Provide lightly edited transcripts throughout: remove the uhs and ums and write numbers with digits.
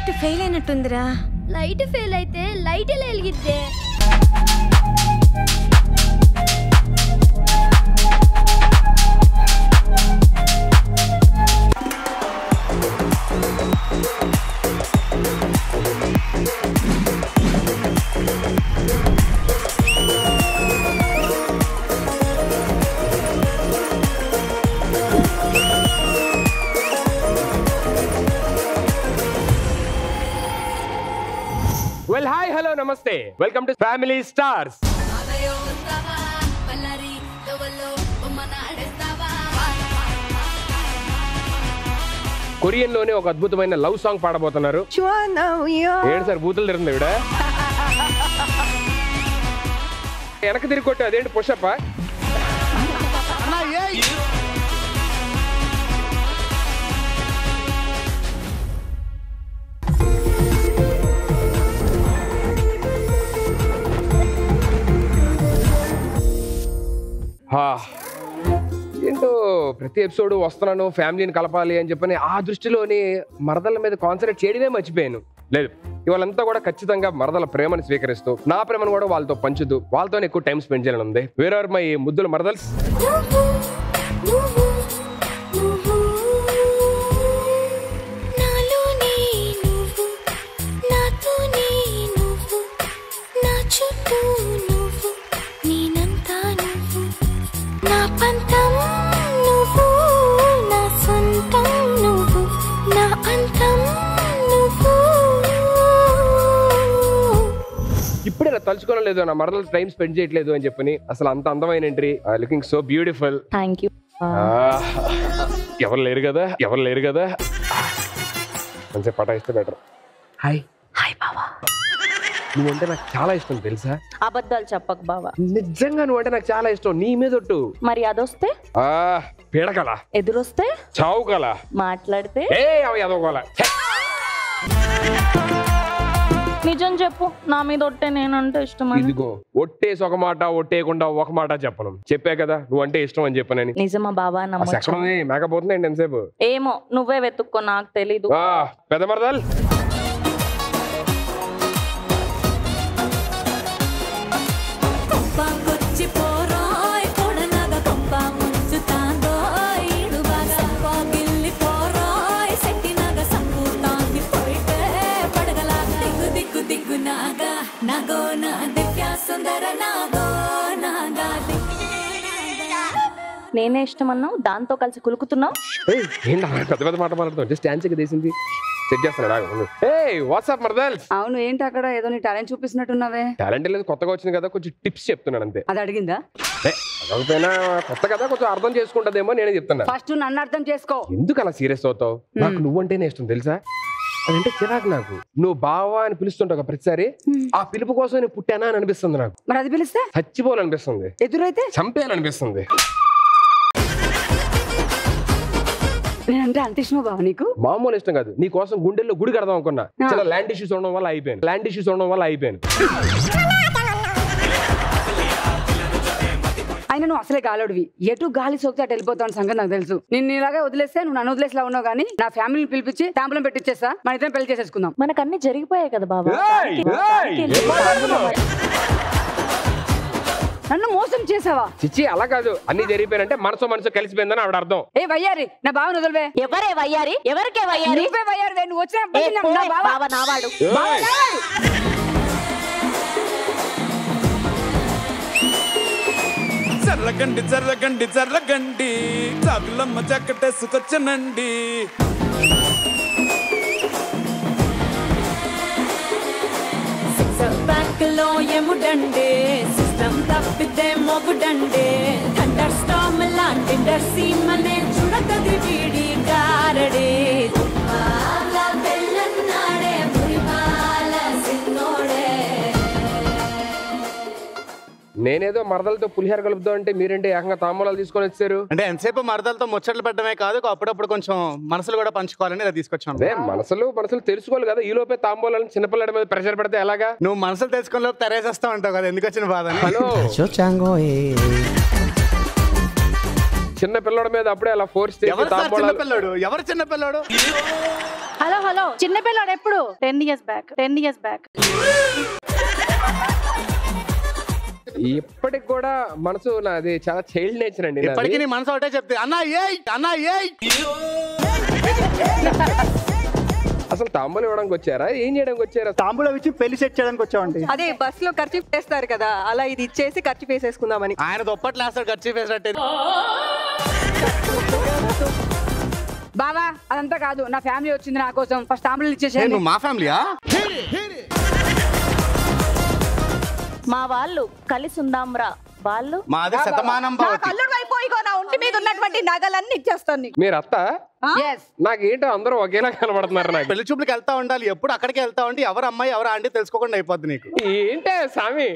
Light fail అయినట్టుందిరా. Light fail అయితే light ఎలా వెలిగిద్దే? Well, hi, hello, namaste. Welcome to Family Stars. Korean లోనే ఒక అద్భుతమైన లవ్ సాంగ్ పాడబోతున్నారు. ఏంటి సార్ బూతులు తిరుగుతుంది ఇవిడ? వెనక తిరిగి కొట్టు, అదేంటి పుషప్? ఏంటో ప్రతి ఎపిసోడ్ వస్తున్నాను ఫ్యామిలీని కలపాలి అని చెప్పని ఆ దృష్టిలోని మరదల మీద కాన్సన్ట్రేట్ చేయడమే మర్చిపోయాను. లేదు, ఇవాళంతా కూడా ఖచ్చితంగా మరదల ప్రేమను స్వీకరిస్తూ నా ప్రేమను కూడా వాళ్ళతో పంచుతూ వాళ్ళతోనే ఎక్కువ టైం స్పెండ్ చేయాలని ఉంది. వేర్ ఆర్ మై ముద్దుల మరదల్స్? ఇప్పుడే నా తలుచుకోవడం లేదు, నా మరదలు టైం స్పెండ్ చేయట్లేదు అని చెప్పని. అసలు అంత అందమైన entry, looking so beautiful. Thank you. ఎవరు లేరు కదా మంచిగా పటాయిస్తే బెటర్. హాయ్ హాయ్ బావా. నువ్వంటే నాకు చాలా ఇష్టం తెలుసా? అబద్ధాలు చెప్పకు బావా. నిజంగా నువ్వంటే నాకు చాలా ఇష్టం. నీ మీద ఒట్టు. మరి అదొస్తే? పీడకల. ఎదురొస్తే? చావు కల. మాట్లాడితే? ఎదవగల. నిజం చెప్పు, నా మీద ఒట్టే నేనంటే ఇష్టం. ఇదిగో ఒట్టేసి ఒక మాట, ఒట్టేయకుండా ఒక మాట చెప్పను. చెప్పా కదా నువ్వంటే ఇష్టం అని చెప్పనని. నిజమా బావా? ఎక్కడుంది మేకపోతుంది ఎంతసేపు? ఏమో, నువ్వే వెతుక్కో, నాకు తెలీదు. పెద్ద మరదల్ నేనే ఇష్టం అన్నావు, దాంతో కలిసి కులుకుతున్నావు. పెద్ద పెద్ద మాట మాట్లాడుతావు. జస్ట్ డాన్స్ తీసింది సెట్ చేస్తున్నాడు. వాట్సాప్ మరదల్. అవును, ఏంటి అక్కడ ఏదో నీ టాలెంట్ చూపిస్తున్నట్టున్నావే? టాలెంట్ లేదు, కొత్తగా వచ్చింది కదా, కొంచెం టిప్స్ చెప్తున్నాను అంతే. అది అడిగిందా? అదొకటైనా కొత్త కదా, కొంచెం అర్థం చేసుకుంటదేమో నేనే చెప్తున్నా. ఫస్ట్ నన్ను అర్థం చేసుకో. ఎందుకు అలా సీరియస్ అవుతావు? నాకు నువ్వంటేనే ఇష్టం తెలుసా? అదంటే చిరాకు నాకు. నువ్వు బావా అని పిలుస్తుంటావు ప్రతిసారి, ఆ పిలుపు కోసం నేను పుట్టానా అని అనిపిస్తుంది నాకు. మరి అది పిలిస్తే చచ్చిపోవాలనిపిస్తుంది, ఎదురైతే చంపేయాలనిపిస్తుంది. నేనంటే అంత ఇష్టమా బావ నీకు? మామూలు ఇష్టం కాదు, నీ కోసం గుండెల్లో గుడి కడదాం అనుకున్నా. చాలా ల్యాండ్ ఇష్యూస్ ఉండడం వల్ల అయిపోయాను. అయినా నువ్వు అసలే గాలోడివి, ఎటు గాలి సోకితే అటు వెళ్ళిపోతావు సంగతి నాకు తెలుసు. నిన్ను ఇలాగే వదిలేస్తే నువ్వు నన్ను వదిలేసేలా ఉన్నావు, కానీ నా ఫ్యామిలీని పిలిపించి తాంబూలం పెట్టించేస్తా, మన ఇద్దరం పెళ్లి చేసేసుకుందాం. మనకు అన్ని జరిగిపోయాయి కదా బాబా. నన్ను మోసం చేసావా? చిచ్చి అలా కాదు, అన్ని జరిగిపోయానంటే మనసు కలిసిపోయిందని ఆవిడ అర్థం. ఏ వయ్యారి, నా బావను వదిలివే. ఎవరే వయ్యారి? ఎవరికే వయ్యారి? నువ్వే వయ్యారి, నువ్వు వచ్చిన నావాడు. జర్రగండి చాకులమ్మ చక్కటేసుకొచ్చనండి. బ్యాంకులో ఎముడండి, సిస్టమ్ తప్పితే మొగుడండి. థండర్ స్టార్మ్ లాంటి సీమనే చూడకది వీడి గారడి. నేనేదో మరదలతో పులిహార కలుపుదాం అంటే మీరేంటి ఏకంగా తాంబూలాలు తీసుకొని వచ్చారు? అంటే ఎంతసేపు మరదలతో ముచ్చట్లు పెట్టడమే కాదు, అప్పుడప్పుడు కొంచెం మనసులు కూడా పంచుకోవాలని ఇలా తీసుకొచ్చాను. మనసులు తెలుసుకోవాలి కదా, ఈ లోపే తాంబూలాలను చిన్నపిల్లడి మీద ప్రెషర్ పెడితే ఎలాగా? నువ్వు మనసులు తెలుసుకుని లోపు తెరేసేస్తా ఉంటావు కదా, ఎందుకు వచ్చిన బాధ? హలో, చిన్న పిల్లడి మీద అప్పుడే అలా ఫోర్స్ చేసి ఎవరు చిన్నపిల్లడు? హలో హలో చిన్నపిల్లాడు ఎప్పుడు 10 years బ్యాక్ 10 years బ్యాక్. ఇప్పటికి కూడా మనసు నాది చాలా చైల్డ్ నేచర్ అండి. ఇప్పటికీ నీ మనసు ఒకటే చెప్తే అన్నా ఏయ్ అసలు తాంబూలం ఇవ్వడానికి వచ్చారా, ఏం చేయడానికి వచ్చారా? తాంబూలం ఇచ్చి పెళ్లి సెట్ చేయడానికి వచ్చామండి. అదే బస్ లో ఖర్చు వేస్తారు కదా, అలా ఇది ఇచ్చేసి ఖర్చు వేసేసుకుందామని. ఆయన దుప్పట్లు వేస్తాడు ఖర్చు వేసినట్టే. బావా అదంతా కాదు, నా ఫ్యామిలీ వచ్చింది నా కోసం, ఫస్ట్ తాంబూలం ఇచ్చేసాను. నువ్వు మా ఫ్యామిలీయా? మా వాళ్ళు కలిసి ఉందాంరా వాళ్ళు. మాది శతమానం భవతి. అల్లుడు అయిపోయి నా ఒంటి మీద ఉన్నటువంటి నగలన్నీ ఇచ్చేస్తాను నీకు. మీరు అత్త? Yes. నాకేంటో అందరూ ఒకేలా కనబడుతున్నారు నాకు. పెళ్లి చూపులకు వెళ్తా ఉండాలి, ఎప్పుడు అక్కడికి వెళ్తా ఉంటే ఎవరు అమ్మాయి ఎవరు ఆంటీ తెలుసుకోకుండా అయిపోద్ది నీకు. ఏంటే సామి?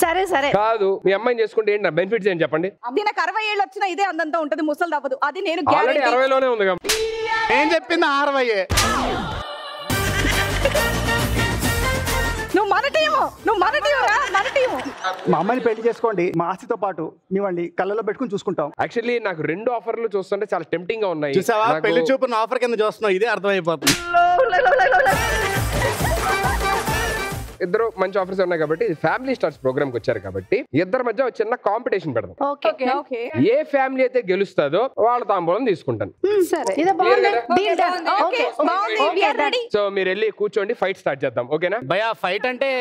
సరే సరే కాదు, మీ అమ్మాయిని చేసుకుంటే ఏంటి నా బెనిఫిట్స్ ఏంటి చెప్పండి. నాకు 60 ఏళ్ళు వచ్చినా ఇదే అందంతా ఉంటది, ముసలు తప్పదు. అది నేను ఆల్రెడీ 60లోనే ఉంది. ఏం చెప్పింది 60? నువ్వు మన టీము మా అమ్మాయిని పెళ్లి చేసుకోండి, మా ఆస్తితో పాటు మేమండి కళ్ళలో పెట్టుకుని చూసుకుంటాం. యాక్చువల్లీ నాకు 2 ఆఫర్లు చూస్తుంటే చాలా టెంప్టింగ్ గా ఉన్నాయి. చూసావా, పెళ్లి చూపును ఆఫర్ కింద చూస్తున్నావు, ఇదే అర్థమైపోతుంది. ఇద్దరు మంచి ఆఫర్స్ ఉన్నాయి కాబట్టి ఫ్యామిలీ స్టార్స్ ప్రోగ్రామ్ కి వచ్చారు కాబట్టి ఇద్దరి మధ్య ఒక చిన్న కాంపిటీషన్ పెడదాం. ఓకే ఏ ఫ్యామిలీ అయితే గెలుస్తుందో వాళ్ళ తాంబూలం తీసుకుంటాను. ఇది బాగుంది. Clear కదా? Deal done. Okay. బాగుంది. రెడీ. సో మీరు వెళ్ళి కూర్చోండి, ఫైట్ స్టార్ట్ చేద్దాం. ఓకేనా? భయ్యా ఫైట్ అంటే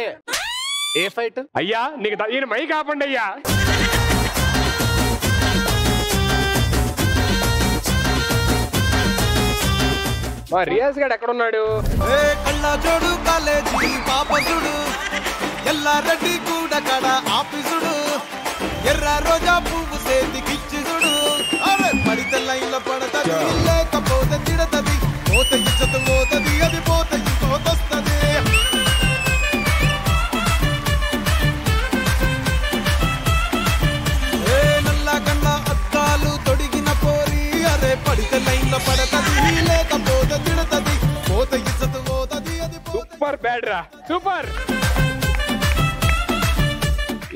ఏ ఫైట్? అయ్యా నీకు ఈయన మై కాపండి అయ్యా. మా రియాజ్ గారు ఎక్కడ ఉన్నాడు? కళ్ళజోడు కాలేజీ పాపసుడు ఎల్లారెడ్డి కూడా కడ ఆఫీసుడు ఎర్ర రోజా పువ్వు సేతికిచ్చిదుడు అరే పడితే లైన్ల పడతది లేకపోతే తిడతది పోత ఇచ్చత పోతది అది పోత ఇంకోతొస్తది ఏ నల్ల కన్న అద్దాలు తొడిగిన పోరి అరే పడితే లైన్ల పడతది లేకపోతే తిడతది పోత ఇచ్చత పోతది అది సూపర్ బ్యాడ్ రా, సూపర్.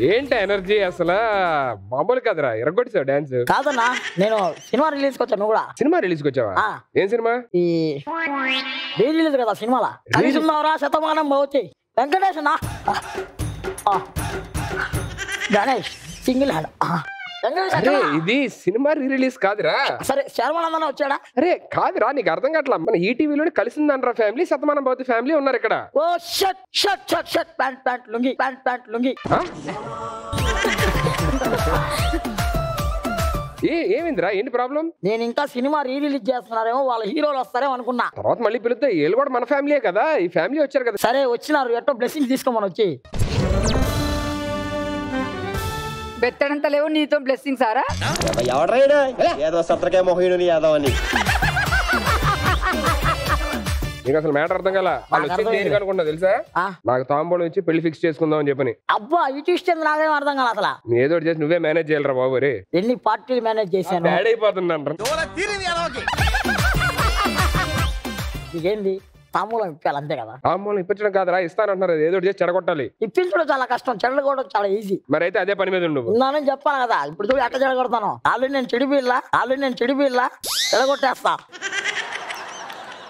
ఏంటి ఎనర్జీ అసలు మామూలు కదరా, ఎరగొట్టేసావు డాన్స్. కాదన్నా, నేను సినిమా రిలీజ్ కి వచ్చాను. నువ్వు కూడా సినిమా రిలీజ్ కి వచ్చావా? ఏం సినిమా? ఈ రిలీజ్ కదా సినిమాలా కలిసి ఉన్నావురా శతమానం భవతి వెంకటేష్ అన్నా. Ganesh single hand. అరే ఇది సినిమా రిలీజ్ కాదురా. సరే శర్మనందన వచ్చాడా? అరే కాదురా, నీకు అర్థం కావట్లా. మన ఈటీవీలో కలిసిందనరా ఫ్యామిలీ, శతమానం భవతి ఫ్యామిలీ ఉన్నారు ఇక్కడ. ఓ shirt shirt shirt shirt pant pant lungi pant pant lungi. ఏమిందిరా, ఏంటి ప్రాబ్లం? నేను ఇంకా సినిమా రిలీజ్ చేస్తున్నారేమో, వాళ్ళ హీరోలు వస్తారేమో అనుకున్నా. తర్వాత మళ్ళీ పిలుస్తే వీళ్ళు కూడా మన ఫ్యామిలీయే కదా, ఈ ఫ్యామిలీ వచ్చారు కదా. సరే వచ్చినారు, ఎట్టో బ్లెస్సింగ్ తీసుకోమని వచ్చి. బెత్తడంత లేవు నీతో బ్లెస్సింగ్ సారా. ఎవడ్రైనా ఏదో సత్రకే మొహీడు యాదవ్ అని. నీకు అసలు మ్యాటర్ అర్థం కదా. వాళ్ళు వచ్చింది దేనికి అనుకున్నా తెలుసా? నాకు తాంబూలం ఇచ్చి పెళ్లి ఫిక్స్ చేసుకుందాం అని చెప్పని. అబ్బా ఇటు ఇష్టం నాకేం అర్థం కాదు అసలు. నువ్వు ఏదో చేసి నువ్వే మేనేజ్ చేయాలరా బాబు. రే ఎన్ని పార్టీలు మేనేజ్ చేశాను. బ్యాడ్ అయిపోతున్నాను. ఇదేంది తాంబూలం ఇప్పాలి అంతే కదా? తాంబూలం ఇప్పించడం కాదురా, ఇస్తానంటున్నారు. ఏదో చేసి చెడగొట్టాలి. ఇప్పించడం చాలా కష్టం, చెడగొట్టడం చాలా ఈజీ. మరి అయితే అదే పని మీద ఉండు. ఉందని చెప్పాను కదా, ఇప్పుడు చూడు ఎట్లా చెడగొడతాను. ఆల్రెడీ నేను చెడిపిల్లా చెడగొట్టేస్తా.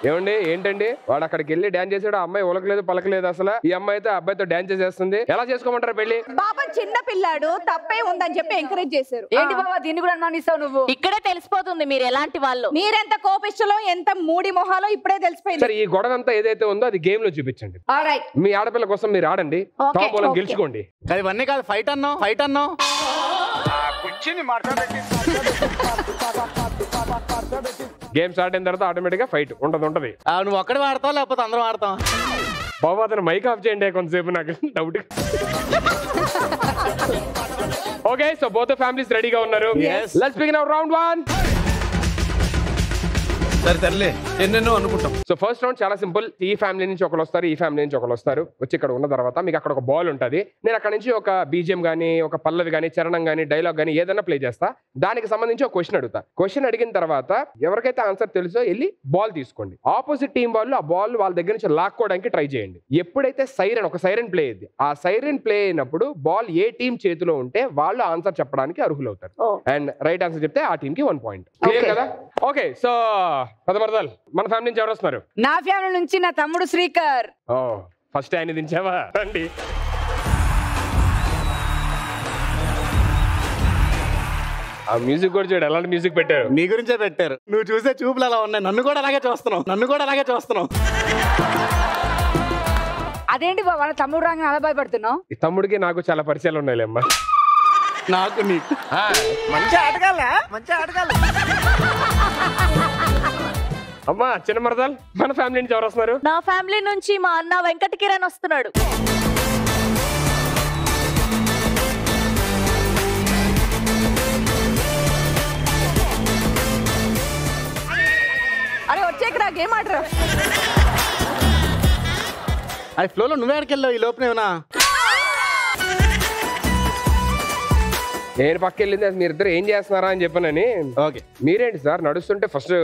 ఏమండి ఏంటండి, వాడు అక్కడికి వెళ్ళి డాన్స్ చేసాడు, అమ్మాయి ఉలకలేదు పలకలేదు. అసలు ఈ అమ్మాయి అయితే అబ్బాయితో డాన్స్ చేసేస్తుంది. ఎలా చేసుకోమంటారు పెళ్లి? బాబా చిన్న పిల్లాడు, తప్పే ఉందని చెప్పి ఎంకరేజ్ చేశారు. ఏంటి బాబా దీన్ని కూడా అనుమానిస్తావు నువ్వు? ఇక్కడే తెలిసిపోతుంది మీరు ఎలాంటి వాళ్ళు. మీరెంత కోపిష్టలో ఎంత మూడి మొహాలో ఇప్పుడే తెలిసిపోయింది. సరే ఈ గొడవ అంతా ఏదైతే ఉందో అది గేమ్ లో చూపించండి. ఆల్రైట్, మీ ఆడపిల్ల కోసం మీరు ఆడండి, తాంబూలం గెలుచుకోండి. ఇవన్నీ కాదు, ఫైట్ అన్నావు. గేమ్ స్టార్ట్ అయిన తర్వాత ఆటోమేటిక్ గా ఫైట్ ఉంటది. నువ్వు ఒక్కడే వాడతావు లేకపోతే అందరం ఆడతాం? బాబు అతను మైక్ ఆఫ్ చేయండి కొంతసేపు, నాకు doubt. Okay, so both families రెడీగా ఉన్నారు. Let's begin our round 1. సరే తరలే ఎన్నెన్నో అనుకుంటాం. సో ఫస్ట్ రౌండ్ చాలా సింపుల్. ఈ ఫ్యామిలీ నుంచి ఒకరు వస్తారు, ఈ ఫ్యామిలీ నుంచి ఒకరు వస్తారు. వచ్చి ఇక్కడ ఉన్న తర్వాత మీకు అక్కడ ఒక బాల్ ఉంటుంది. నేను అక్కడ నుంచి ఒక బీజిఎం గానీ, ఒక పల్లవి గానీ, చరణం గానీ, డైలాగ్ గానీ ఏదైనా ప్లే చేస్తా. దానికి సంబంధించి ఒక క్వశ్చన్ అడుగుతా. క్వశ్చన్ అడిగిన తర్వాత ఎవరికైతే ఆన్సర్ తెలుసో వెళ్ళి బాల్ తీసుకోండి. ఆపోజిట్ టీం వాళ్ళు ఆ బాల్ వాళ్ళ దగ్గర నుంచి లాక్కోవడానికి ట్రై చేయండి. ఎప్పుడైతే ఒక సైరన్ ప్లే అయ్యింది, ఆ సైరన్ ప్లే అయినప్పుడు బాల్ ఏ టీం చేతిలో ఉంటే వాళ్ళు ఆన్సర్ చెప్పడానికి అర్హులవుతారు. అండ్ రైట్ ఆన్సర్ చెప్తే ఆ టీం కి 1 పాయింట్. క్లియర్ కదా? ఓకే సో మరదల్ మన ఫ్యామిలీ నుంచి ఎవరు వస్తున్నారు? నా ఫ్యామిలీ నుంచి నా తమ్ముడు శ్రీకర్. ఓ ఫస్ట్ ఆయన దించావా? రండి. ఆ మ్యూజిక్ కూడా చూడు, ఎలాంటి మ్యూజిక్ పెట్టారు. నీ గురించే పెట్టారు. నువ్వు చూసే చూపులు అలా ఉన్నాయి. నన్ను కూడా అలాగే చూస్తున్నావు. అదేంటి వాళ్ళ తమ్ముడు రాగానే అలా భయపడుతున్నావు? ఈ తమ్ముడికి నాకు చాలా పరిచయాలు ఉన్నాయిలేమ్మా. నాకు నీకు మంచి ఆటగాళ్ళ అమ్మా చిన్న మరదల్ మన ఫ్యామిలీ నుంచి ఎవరు వస్తున్నారు? నా ఫ్యామిలీ నుంచి మా అన్న వెంకట కిరణ్ వస్తున్నాడు. అరే వచ్చేకరా గేమ్ ఆడరా. అది ఫ్లోలో నువ్వే ఆడికెళ్ళావు ఈ లోపనేనా? నేను పక్క వెళ్ళింది మీరిద్దరు ఏం చేస్తున్నారా అని చెప్పానని. ఓకే మీరేంటి సార్ నడుస్తుంటే ఫస్ట్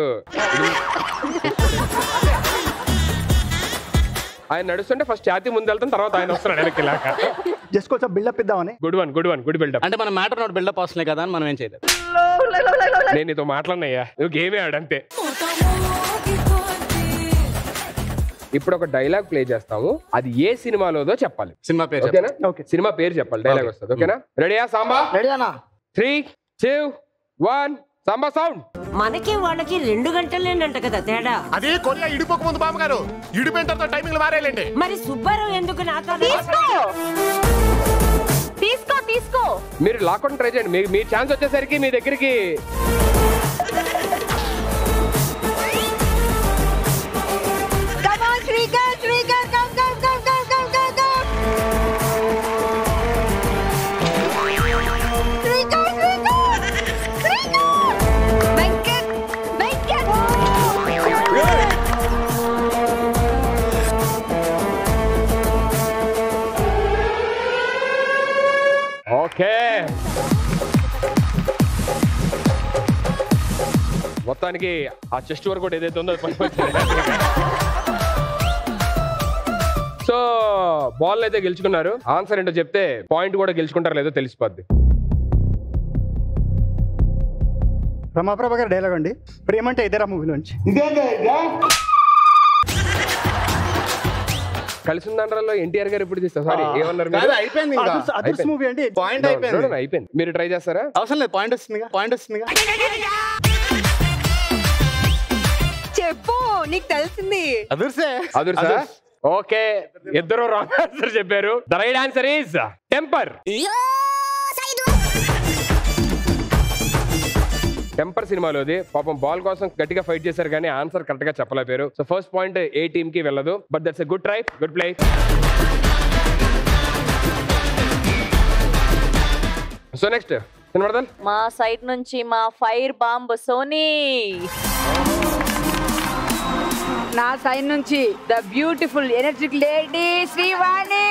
ఆయన నడుస్తుంటే ఫస్ట్ ఛాతీ ముందు వెళ్తాం, తర్వాత ఆయన వస్తున్నాడు వెనక్కిలాక. జస్ట్ కొంచెం బిల్డప్ ఇద్దామని. Good buildup. అంటే మన మ్యాటర్ నోట్ బిల్డప్ వస్తున్నాయి కదా అని మనం ఏం చేయలేదు. నేను నీతో మాట్లాడినయ్యా, నువ్వు గేమే ఆడంతే. ఇప్పుడు ఒక డైలాగ్ ప్లే చేస్తాము, అది ఏ సినిమాలోదో చెప్పాలి. సినిమా పేరు ఓకేనా? ఓకే. సినిమా పేరు చెప్పాలి, డైలాగ్ వస్తుంది. ఓకేనా? రెడీయా సాంబా? రెడీనా? 3, 2, 1 సాంబా సౌండ్. మనకి వాళ్ళకి 2 గంటలేనంట కదా తేడా. అదే కొరియా ఇడిపోక ముందు బామ్మగారు ఇడిపోయిన టైమింగ్ మారేలేండి. మరి సుబ్బారావు ఎందుకు నాతో? తీసుకో మీరు లాక్కొని ట్రై చేయండి. మీ ఛాన్స్ వచ్చేసరికి మీ దగ్గరికి ఓకే. మొత్తానికి ఆ చెస్ట్ వరకు కూడా ఏదైతే ఉందో సో బాల్ అయితే గెలుచుకున్నారు. ఆన్సర్ ఏంటో చెప్తే పాయింట్ కూడా గెలుచుకుంటారు లేదో తెలిసిపోద్ది. రమాప్రభ గారి డైలాగ్ అండి, ప్రేమంటే ఇదేరా మూవీలోంచి. కలిసి ఉందండ్రాలో ఎన్టీఆర్ గారు ఎప్పుడు తీస్తారు? సారీ ఏమన్నారు మీరు? అయిపోయింది. అదర్స్ మూవీ అండి. పాయింట్ అయిపోయింది. మీరు ట్రై చేస్తారా? అవసరం లేదు. పాయింట్ వస్తుందిగా. చెప్పు, నీకు తెలిసింది. అదుర్సా? ఓకే, ఇద్దరు రాంగ్ ఆన్సర్ చెప్పారు. The right answer is temper. Temper సినిమాలోది. పాపం బాల్ కోసం గట్టిగా ఫైట్ చేశారు కానీ ఆన్సర్ కరెక్ట్ గా చెప్పలేపారు. సో ఫస్ట్ పాయింట్ ఏ టీమ్ కి వెళ్ళదు. But that's a good try, good play. So next మా సైడ్ నుంచి మా ఫైర్ బాంబ్ సోనీ. నా సైడ్ నుంచి the beautiful energetic lady Srivani.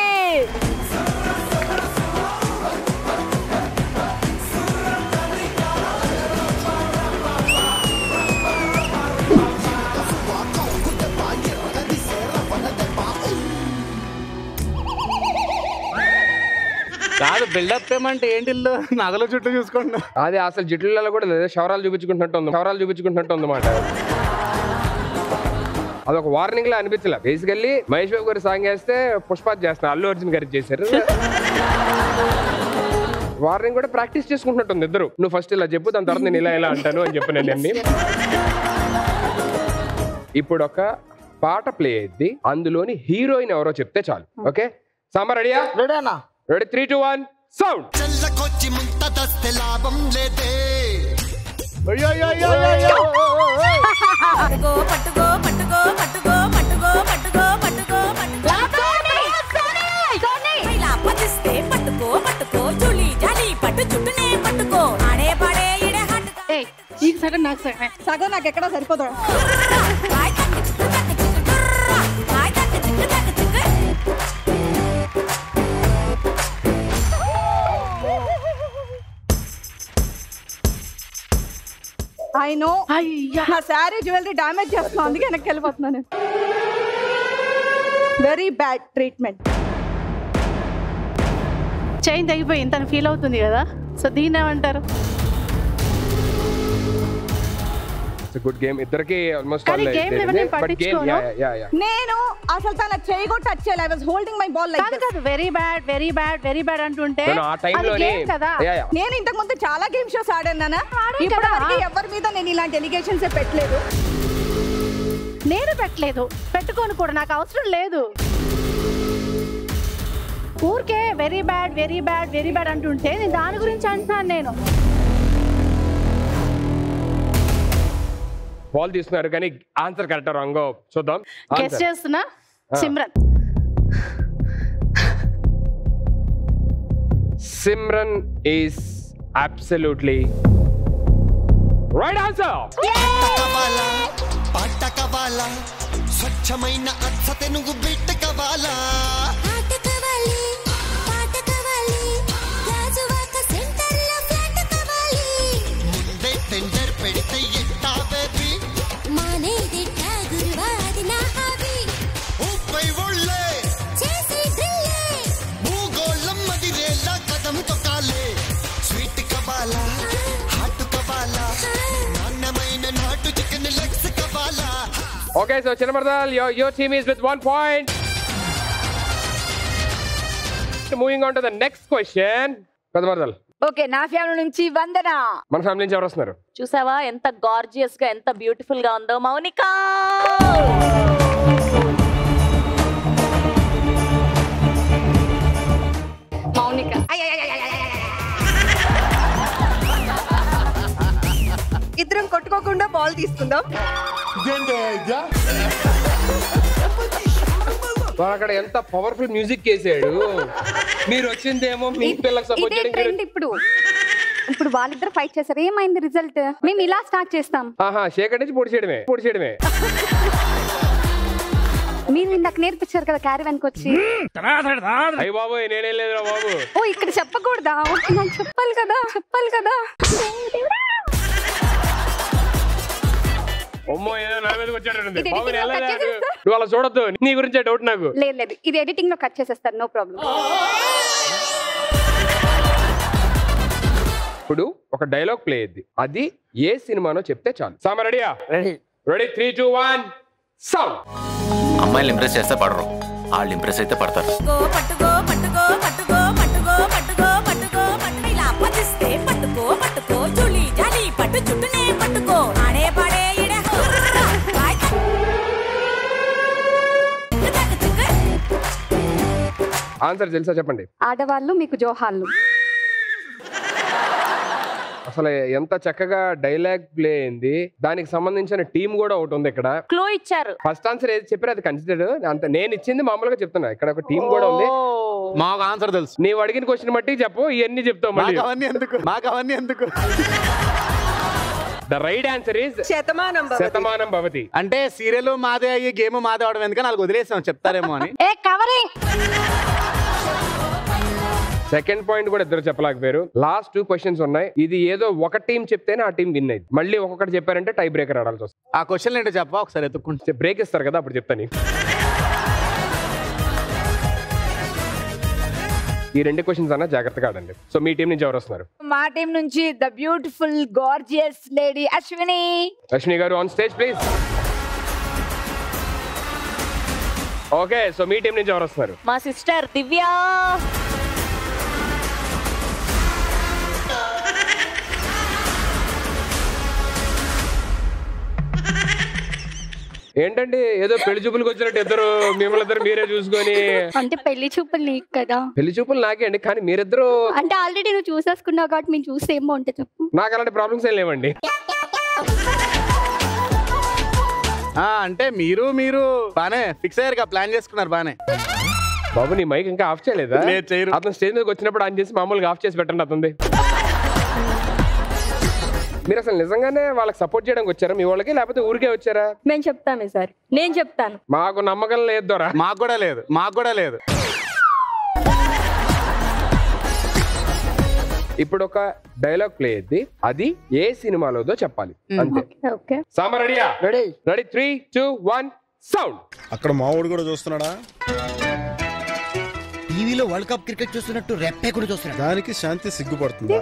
కాదు బిల్డప్ ఏమంటే ఏంటి నగలు చుట్టూ చూసుకుంటున్నా. అదే అసలు జిట్లలో కూడా లేదు, శవరాలు చూపించుకుంటున్నట్టు ఉంది మాట. అదొక వార్నింగ్ లా అనిపించలే. బేసికల్లీ మహేష్ బాబు గారు సాంగ్ వేస్తే పుష్పాత్ చేస్తున్నారు, అల్లు అర్జున్ గారు చేశారు. వార్నింగ్ కూడా ప్రాక్టీస్ చేసుకుంటున్నట్టుంది ఇద్దరు. నువ్వు ఫస్ట్ ఇలా చెప్పు, దాని తర్వాత నేను ఇలా అంటాను అని చెప్పి నేను అన్ని. ఇప్పుడు ఒక పాట ప్లే అయ్యింది, అందులోని హీరోయిన్ ఎవరో చెప్తే చాలు. ఓకే సాంబా రెడీయా? రెడీనా? Ready 3, 2, 1 sound. సగం నాకు సగం నాకు ఎక్కడా సరిపోతా. ఐ నో నా శారీ జ్యువెలరీ డ్యామేజ్ చేస్తున్నాను, అందుకే వెనక్కి వెళ్ళిపోతున్నాను. Very bad treatment. చైన్ తెగిపోయింది, తను ఫీల్ అవుతుంది కదా. సో దీన్ని ఏమంటారు? It's good game. ఇద్దరికి ఆల్మోస్ట్ కానీ game ఎవరిని పట్టించుకోను. నేను అసలు తన చేయి కూడా టచ్ చేయలేదు. I was holding my ball like this. Very bad very bad very bad అంటుంటే ఆ టైంలోనే కదా. నేను ఇంతకు ముందు చాలా గేమ్ షోస్ ఆడాను. ఇప్పటివరకు ఎవరి మీద నేను ఇలాంటి ఎలిగేషన్స్ పెట్టలేదు. నేను పెట్టలేదు, పెట్టుకోను కూడా, నాకు అవసరం లేదు. ఊరికే very bad very bad very bad అంటుంటే నేను దాని గురించి అంటున్నాను. నేను బాల్ తీసుకున్నారు కానీ ఆన్సర్ కరెక్ట్ రాంగో చూద్దాం. గెస్ చేస్తున్నా. Simran. Simran is absolutely right answer. పాట కవాలా స్వచ్ఛమైన అచ్చతే నువ్వు బిట్ట కవాలా ముందే టెండర్ పెడితే ఎట్టా బేబీ ఊపై ఒళ్ళే భూగోళం మదిరేలా కదం తొక్కాలే స్వీట్ కవాలా హాట్ కవాలా నాణ్యమైన నాటు చికెన్ లెగ్స్ కవాలా. Okay, so Chinnamardal, your team is with 1 point. Moving on to the next question. Chinnamardal. Okay, నా ఫ్యామిలీ నుంచి వందన. మన ఫ్యామిలీ నుంచి ఎవరు వస్తున్నారు? చూసావా ఎంత గార్జియస్ గా ఎంత బ్యూటిఫుల్ గా ఉందో మౌనిక. మౌనిక. ఇద్దరం కొట్టుకోకుండా బాల్ తీసుకుందాం. అక్కడ ఎంత పవర్ఫుల్ మ్యూజిక్ వేసాడు. మీరు వచ్చిందేమో మీ పిల్లలకు సపోర్ట్ చేయడానికి. ఇప్పుడు వాళ్ళిద్దరు ఫైట్ చేశారు. ఏమైంది రిజల్ట్? మేము ఇలా స్టార్ట్ చేస్తాం. ఆహా, శేఖర్ నుంచి పొడి చేయడమే. మీరు ఇందాక నేర్పించారు కదా క్యారీ వెనక వచ్చి. అయ్య బాబు, నేనేం లేదురా బాబు. ఓ, ఇక్కడ చెప్పకూడదా? నాకు చెప్పాలి కదా. అమ్మో, ఏదో నా మీదకి వచ్చాడు. నువ్వు అలా చూడొద్దు, నీ గురించే డౌట్ నాకు. లేదు, ఇది ఎడిటింగ్ లో కట్ చేసేస్తారు, నో ప్రాబ్లం. ఇప్పుడు ఒక డైలాగ్ ప్లే అయ్యింది, అది ఏ సినిమానో చెప్తే చాలు. సామా రెడీయా? Ready 3 2 1 sound. అమ్మాయిలు ఇంప్రెస్ చేస్తే పడరు, వాళ్ళు ఇంప్రెస్ అయితే పడతారు. ఆన్సర్ తెలుసా చెప్పండి. ఆడవాళ్ళు మీకు జోహార్లు. అసలు ఎంత చక్కగా డైలాగ్ ప్లే అయింది. దానికి సంబంధించిన టీం కూడా ఒకటి ఉంది ఇక్కడ. క్లూ ఇచ్చారు. ఫస్ట్ ఆన్సర్ ఏది చెప్పారు అది కన్సిడర్. అంత నేను ఇచ్చింది మామూలుగా చెప్తున్నా. ఇక్కడ ఒక టీం కూడా ఉంది. మాకు ఆన్సర్ తెలుసు. నీవు అడిగిన క్వశ్చన్ బట్టి చెప్పు, ఇవన్నీ చెప్తావు. మళ్ళీ అవన్నీ ఎందుకు? The right answer is Shatamanam Bhavati. అంటే సీరియల్ మాదే అయ్యి గేమ్ మాదే అవడం ఎందుకని వాళ్ళకి వదిలేసాం, చెప్తారేమో అని. సెకండ్ పాయింట్ కూడా ఇద్దరు చెప్పలేకపోయారు. లాస్ట్ 2 క్వశ్చన్స్ ఉన్నాయి. ఇది ఏదో ఒక టీం చెప్తేనే ఆ టీం విన్ అయింది. మళ్ళీ ఒక్కొక్కటి చెప్పారంటే టై బ్రేకర్ ఆడాల్సి వస్తుంది. ఆ క్వశ్చన్ ఏంటో చెప్పా ఒకసారి ఎత్తుకుంటే. బ్రేక్ ఇస్తారు కదా, అప్పుడు చెప్తాను. ఈ 2 క్వశ్చన్స్ అన్న జాగ్రత్తగా ఆడండి. సో మీ టీం నుంచి ఎవరు వస్తున్నారు? మా టీం నుంచి the beautiful gorgeous lady Ashwini garu on stage please. Okay, so మీ టీం నుంచి ఎవరు వస్తున్నారు? మా సిస్టర్ దివ్య. ఏంటండి ఏదో పెళ్లి చూపులకు వచ్చినట్టు ఇద్దరు మిమ్మల్ని ఇద్దరు మీరే చూసుకొని. అంటే పెళ్లి చూపులు నీకు కదా. పెళ్లి చూపులు నాకే అండి, కానీ మీరిద్దరు అంటే ఆల్రెడీ నువ్వు చూసేసుకున్నావు కాబట్టి మేము చూస్తే ఏమో ఉంటే చెప్పు. నాకు అలాంటి ప్రాబ్లమ్స్ ఏం లేవండి. అంటే మీరు బానే ఫిక్స్ అయ్యారు, ప్లాన్ చేసుకున్నారు బానే. బాబు, నీ మైక్ ఇంకా ఆఫ్ చేయలేదా? అతను స్టేజ్ మీదకి వచ్చినప్పుడు ఆన్ చేసి మామూలుగా ఆఫ్ చేసి పెట్టండి. అతనిది. మీరు అసలు నిజంగానే వాళ్ళకి సపోర్ట్ చేయడానికి వచ్చారా మీ వాళ్ళకి, లేకపోతే ఊరికే వచ్చారా? మేము చెప్తాను సార్, నేను చెప్తాను. మాకు నమ్మకం లేదు దొరా. మాకు కూడా లేదు. ఇప్పుడు ఒక డైలాగ్ ప్లే అయ్యింది, అది ఏ సినిమాలోదో చెప్పాలి అంతే. ఓకే, సామా రెడీయా? Ready 3 2 1 sound. అక్కడ మావాడు కూడా చూస్తున్నాడా? టీవీలో వరల్డ్ కప్ క్రికెట్ చూస్తున్నట్టు రెప్పే కూడా చూస్తున్నాడు. దానికి శాంతి సిగ్గుపడుతుంది.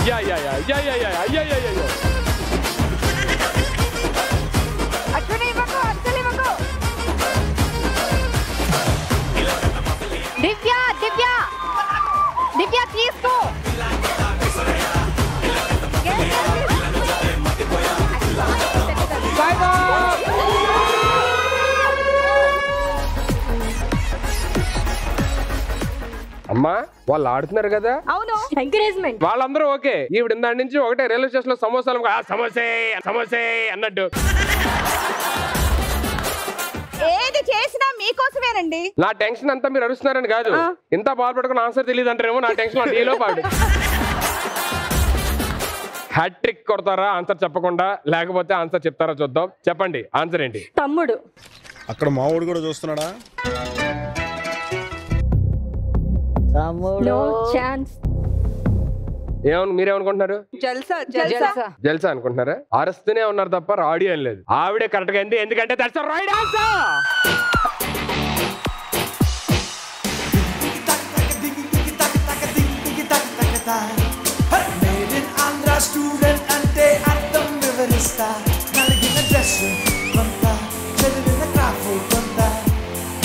యా యా యా యా యా యా యా యా యా యా అశ్విని ఇవ్వకు, అస్సలు ఇవ్వకు. దివ్య దివ్య దివ్య తీసుకో. అమ్మా వాళ్ళు ఆడుతున్నారు కదా, అవును, ఎంకరేజ్మెంట్. వాళ్ళందరూ ఓకే. ఈవిడ దాని నుంచి ఒకటే రైల్వే స్టేషన్ లో సమోసాలు సమోసే సమోసే అన్నట్టు. ఏది చేసినా మీకోసమేనండి. నా టెన్షన్ అంతా మీరు అరుస్తున్నారని కాదు, ఇంత బాల్ పట్టుకుని ఆన్సర్ తెలియదు అంటారేమో నా టెన్షన్ డీలో పాడు. హ్యాట్రిక్ కొడతారా ఆన్సర్ చెప్పకుండా, లేకపోతే ఆన్సర్ చెప్తారా చూద్దాం. చెప్పండి ఆన్సర్ ఏంటి? తమ్ముడు. అక్కడ మావాడు కూడా చూస్తున్నాడా? No chance. మీరేమనుకుంటున్నారు? జల్సా జల్సా జల్సా అనుకుంటున్నారా? అరుస్తూనే ఉన్నారు తప్ప రాడి ఏం లేదు. ఆవిడే కరెక్ట్ గా అయింది, ఎందుకంటే that's the right answer. Student అంటే అర్థం వివరిస్తా. నలిగిన డ్రెస్ కొంత, చదివిన క్రాఫ్ కొంత,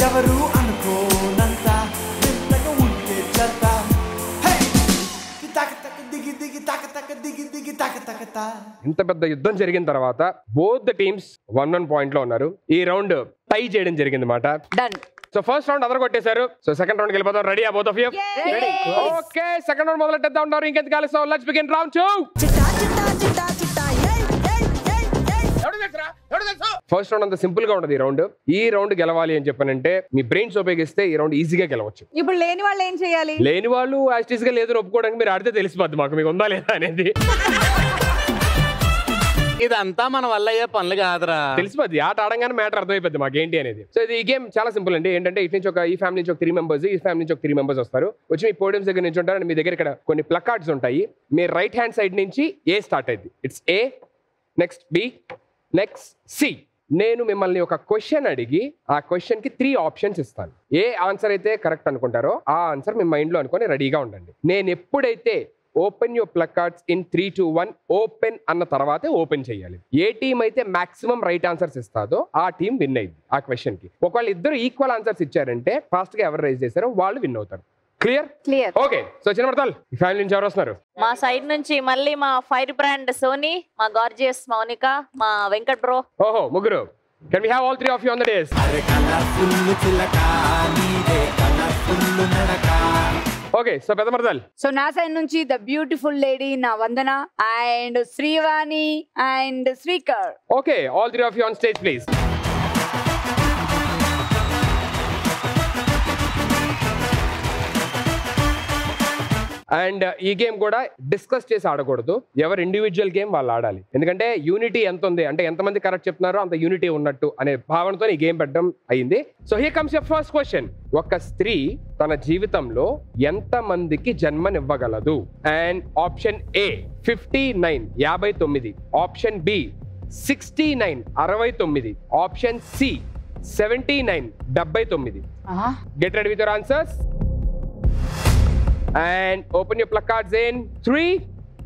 ఎవరు అనుకోనంత నిన్నగా ఉంటే చెత్త. ఇంత పెద్ద యుద్ధం జరిగిన తర్వాత బోత్ ద టీమ్స్ 1-1 పాయింట్ లో ఉన్నారు. ఈ రౌండ్ టై చేయడం జరిగింది మాట. సో ఫస్ట్ రౌండ్ అదర్ కొట్టేశారు. సో సెకండ్ రౌండ్ వెళ్ళిపోతాం. Ready both of you? Okay, second round మొదలెట్టేద్దాం ఉన్నారు. ఇంకెంత కాలి. So let's begin round 2. First round అంత సింపుల్ గా ఉండదు. ఈ రౌండ్ గెలవాలి అని చెప్పానంటే మీ బ్రెయిన్స్ ఉపయోగిస్తే ఈ రౌండ్ ఈజీగా గెలవచ్చు. ఇప్పుడు లేని వాళ్ళు ఏం చేయాలి? లేని వాళ్ళు యాక్టివ్ గా లేదు ఒప్పుకోవడానికి మీరు ఆడితే తెలిసిపోద్ది మాకు మీకు ఉందా లేదా అనేది. ఇదంతా మన వల్ల అయ్యే పనులు కాదురా, తెలిసిపోద్ది. ఆట ఆడంగానే మ్యాటర్ అర్థమైపోద్ది మాకు ఏంటి అనేది. సో ఇది ఈ గేమ్ చాలా సింపుల్ అండి. ఏంటంటే ఇటు నుంచి ఈ ఫ్యామిలీ నుంచి 3 మెంబర్స్, ఈ ఫ్యామిలీ నుంచి 3 మెంబర్స్ వస్తారు. వచ్చి మీ పోడియం దగ్గర నుంచి ఉంటారు. మీ దగ్గర ఇక్కడ కొన్ని ప్లకార్డ్స్ ఉంటాయి. మీ రైట్ హ్యాండ్ సైడ్ నుంచి ఏ స్టార్ట్ అయింది. It's A, next B, next C. నేను మిమ్మల్ని ఒక క్వశ్చన్ అడిగి ఆ క్వశ్చన్ కి 3 ఆప్షన్స్ ఇస్తాను. ఏ ఆన్సర్ అయితే కరెక్ట్ అనుకుంటారో ఆ ఆన్సర్ మీ మైండ్ లో అనుకొని రెడీగా ఉండండి. నేను ఎప్పుడైతే open your placards in 3, 2, 1 open అన్న తర్వాతే ఓపెన్ చేయాలి. ఏ టీం అయితే మాక్సిమం రైట్ ఆన్సర్స్ ఇస్తాదో ఆ టీం విన్ అయింది ఆ క్వశ్చన్ కి. ఒకవేళ ఇద్దరు ఈక్వల్ ఆన్సర్స్ ఇచ్చారంటే ఫాస్ట్ గా ఎవరు రైజ్ చేశారో వాళ్ళు విన్ అవుతారు. క్లియర్? క్లియర్. ఓకే. సో చిన్న పడతాల్ ఈ ఫ్యామిలీ నుంచి ఎవరు వస్తున్నారు? మా సైడ్ నుంచి మళ్ళీ మా ఫైర్ బ్రాండ్ సోనీ, మా గార్జియస్ మౌనిక, మా వెంకట్ బ్రో. ఓహో, ముగ్గురు. Can we have all 3 of you on the dais? Okay, so పెద్ద మరదల్. సో నా సైడ్ నుంచి ద బ్యూటిఫుల్ లేడీ నా Vandana and Srivani and Srikar. Okay, all 3 of you on stage please. And ఈ గేమ్ కూడా డిస్కస్ చేసి ఆడకూడదు. ఎవరు ఇండివిజువల్ గేమ్ వాళ్ళు ఆడాలి. ఎందుకంటే యూనిటీ ఎంత ఉంది అంటే ఎంతమంది కరెక్ట్ చెప్తున్నారో అంత యూనిటీ ఉన్నట్టు అనే భావనతో ఈ గేమ్ పెట్టడం అయింది. So here comes your first question. ఒక స్త్రీ తన జీవితంలో ఎంత మందికి జన్మనివ్వగలదు? And option A 59 59, option B 69 69, option C 79 79. Get ready with your answers and open your placards in 3,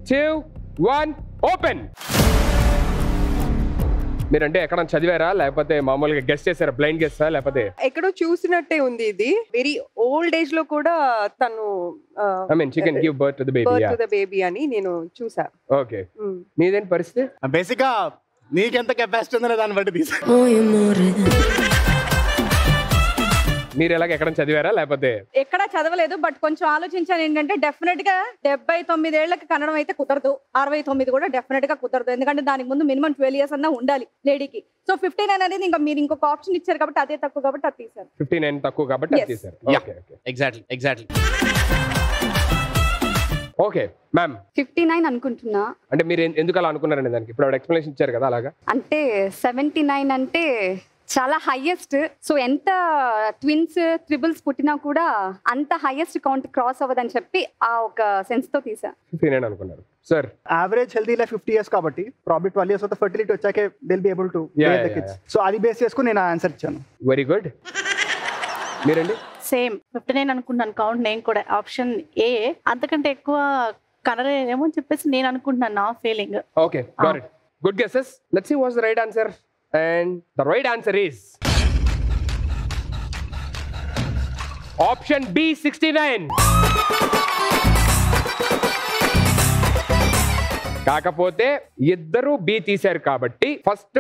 2, 1 open. మీరంటే ఎక్కడ చదివారా లేకపోతే మామూలుగా గెస్ చేశారా? బ్లైండ్ గెస్సా లేకపోతే ఎక్కడో చూసినట్టే ఉంది. ఇది వెరీ ఓల్డ్ ఏజ్ లో కూడా తను I mean she can give birth to the baby. birth to the baby అని నేను చూసా. ఓకే, నీదేం పరిస్థితి? బేసిక్ గా నీకెంత కెపాసిటీ ఉందనే దాన్ని బట్టి తీసా. మీరు ఎలాగ ఎక్కడ చదివారా లేకపోతే? ఎక్కడ చదవలేదు, బట్ కొంచెం ఆలోచించాను. ఏంటంటే డెఫినెట్ గా 79 ఏళ్లకి కన్నడం అయితే కుదరదు, 69 కూడా డెఫినెట్ గా కుదరదు. ఎందుకంటే దానికి ముందు మినిమం 12 years అన్నా ఉండాలి లేడీకి. సో 59 అనేది ఇంకా మీరు ఇంకొక ఆప్షన్ ఇచ్చారు కాబట్టి అదే తక్కువ కాబట్టి అది తీశారు. 59 తక్కువ కాబట్టి అది తీశారు. Okay okay, exactly. Okay ma'am 59 అనుకుంటున్నా. అంటే మీరు ఎందుకు అలా అనుకున్నారండి దానికి? ఇప్పుడు ఎక్స్ప్లెనేషన్ ఇచ్చారు కదా అలాగా. అంటే 79 అంటే చాలా హైయెస్ట్. సో ఎంత ట్విన్స్ ట్రిబుల్స్ పుట్టినా కూడా అంత హైయెస్ట్ కౌంట్ క్రాస్ అవ్వదని చెప్పి ఆ ఒక సెన్స్ తో తీసా. 59 అనుకున్నారు sir. Average healthy life 50 years కాబట్టి ప్రాబ్లీ 12 years తర్వాత ఫర్టిలిటీ వచ్చాకే they will be able to bear the kids. So అది బేస్ చేసుకుని నేను ఆన్సర్ ఇచ్చాను. Very good. మీరండి? సేమ్ 59 అనుకున్నాను కౌంట్ నేను కూడా. Option A. అంతకంటే ఎక్కువ కనరేమో అని చెప్పేసి నేను అనుకుంటున్నాను, నా feeling. Okay, got it. Good guesses. Let's see what's the right answer. And the right answer is option B 69. కాకపోతే ఇద్దరు బి తీశారు కాబట్టి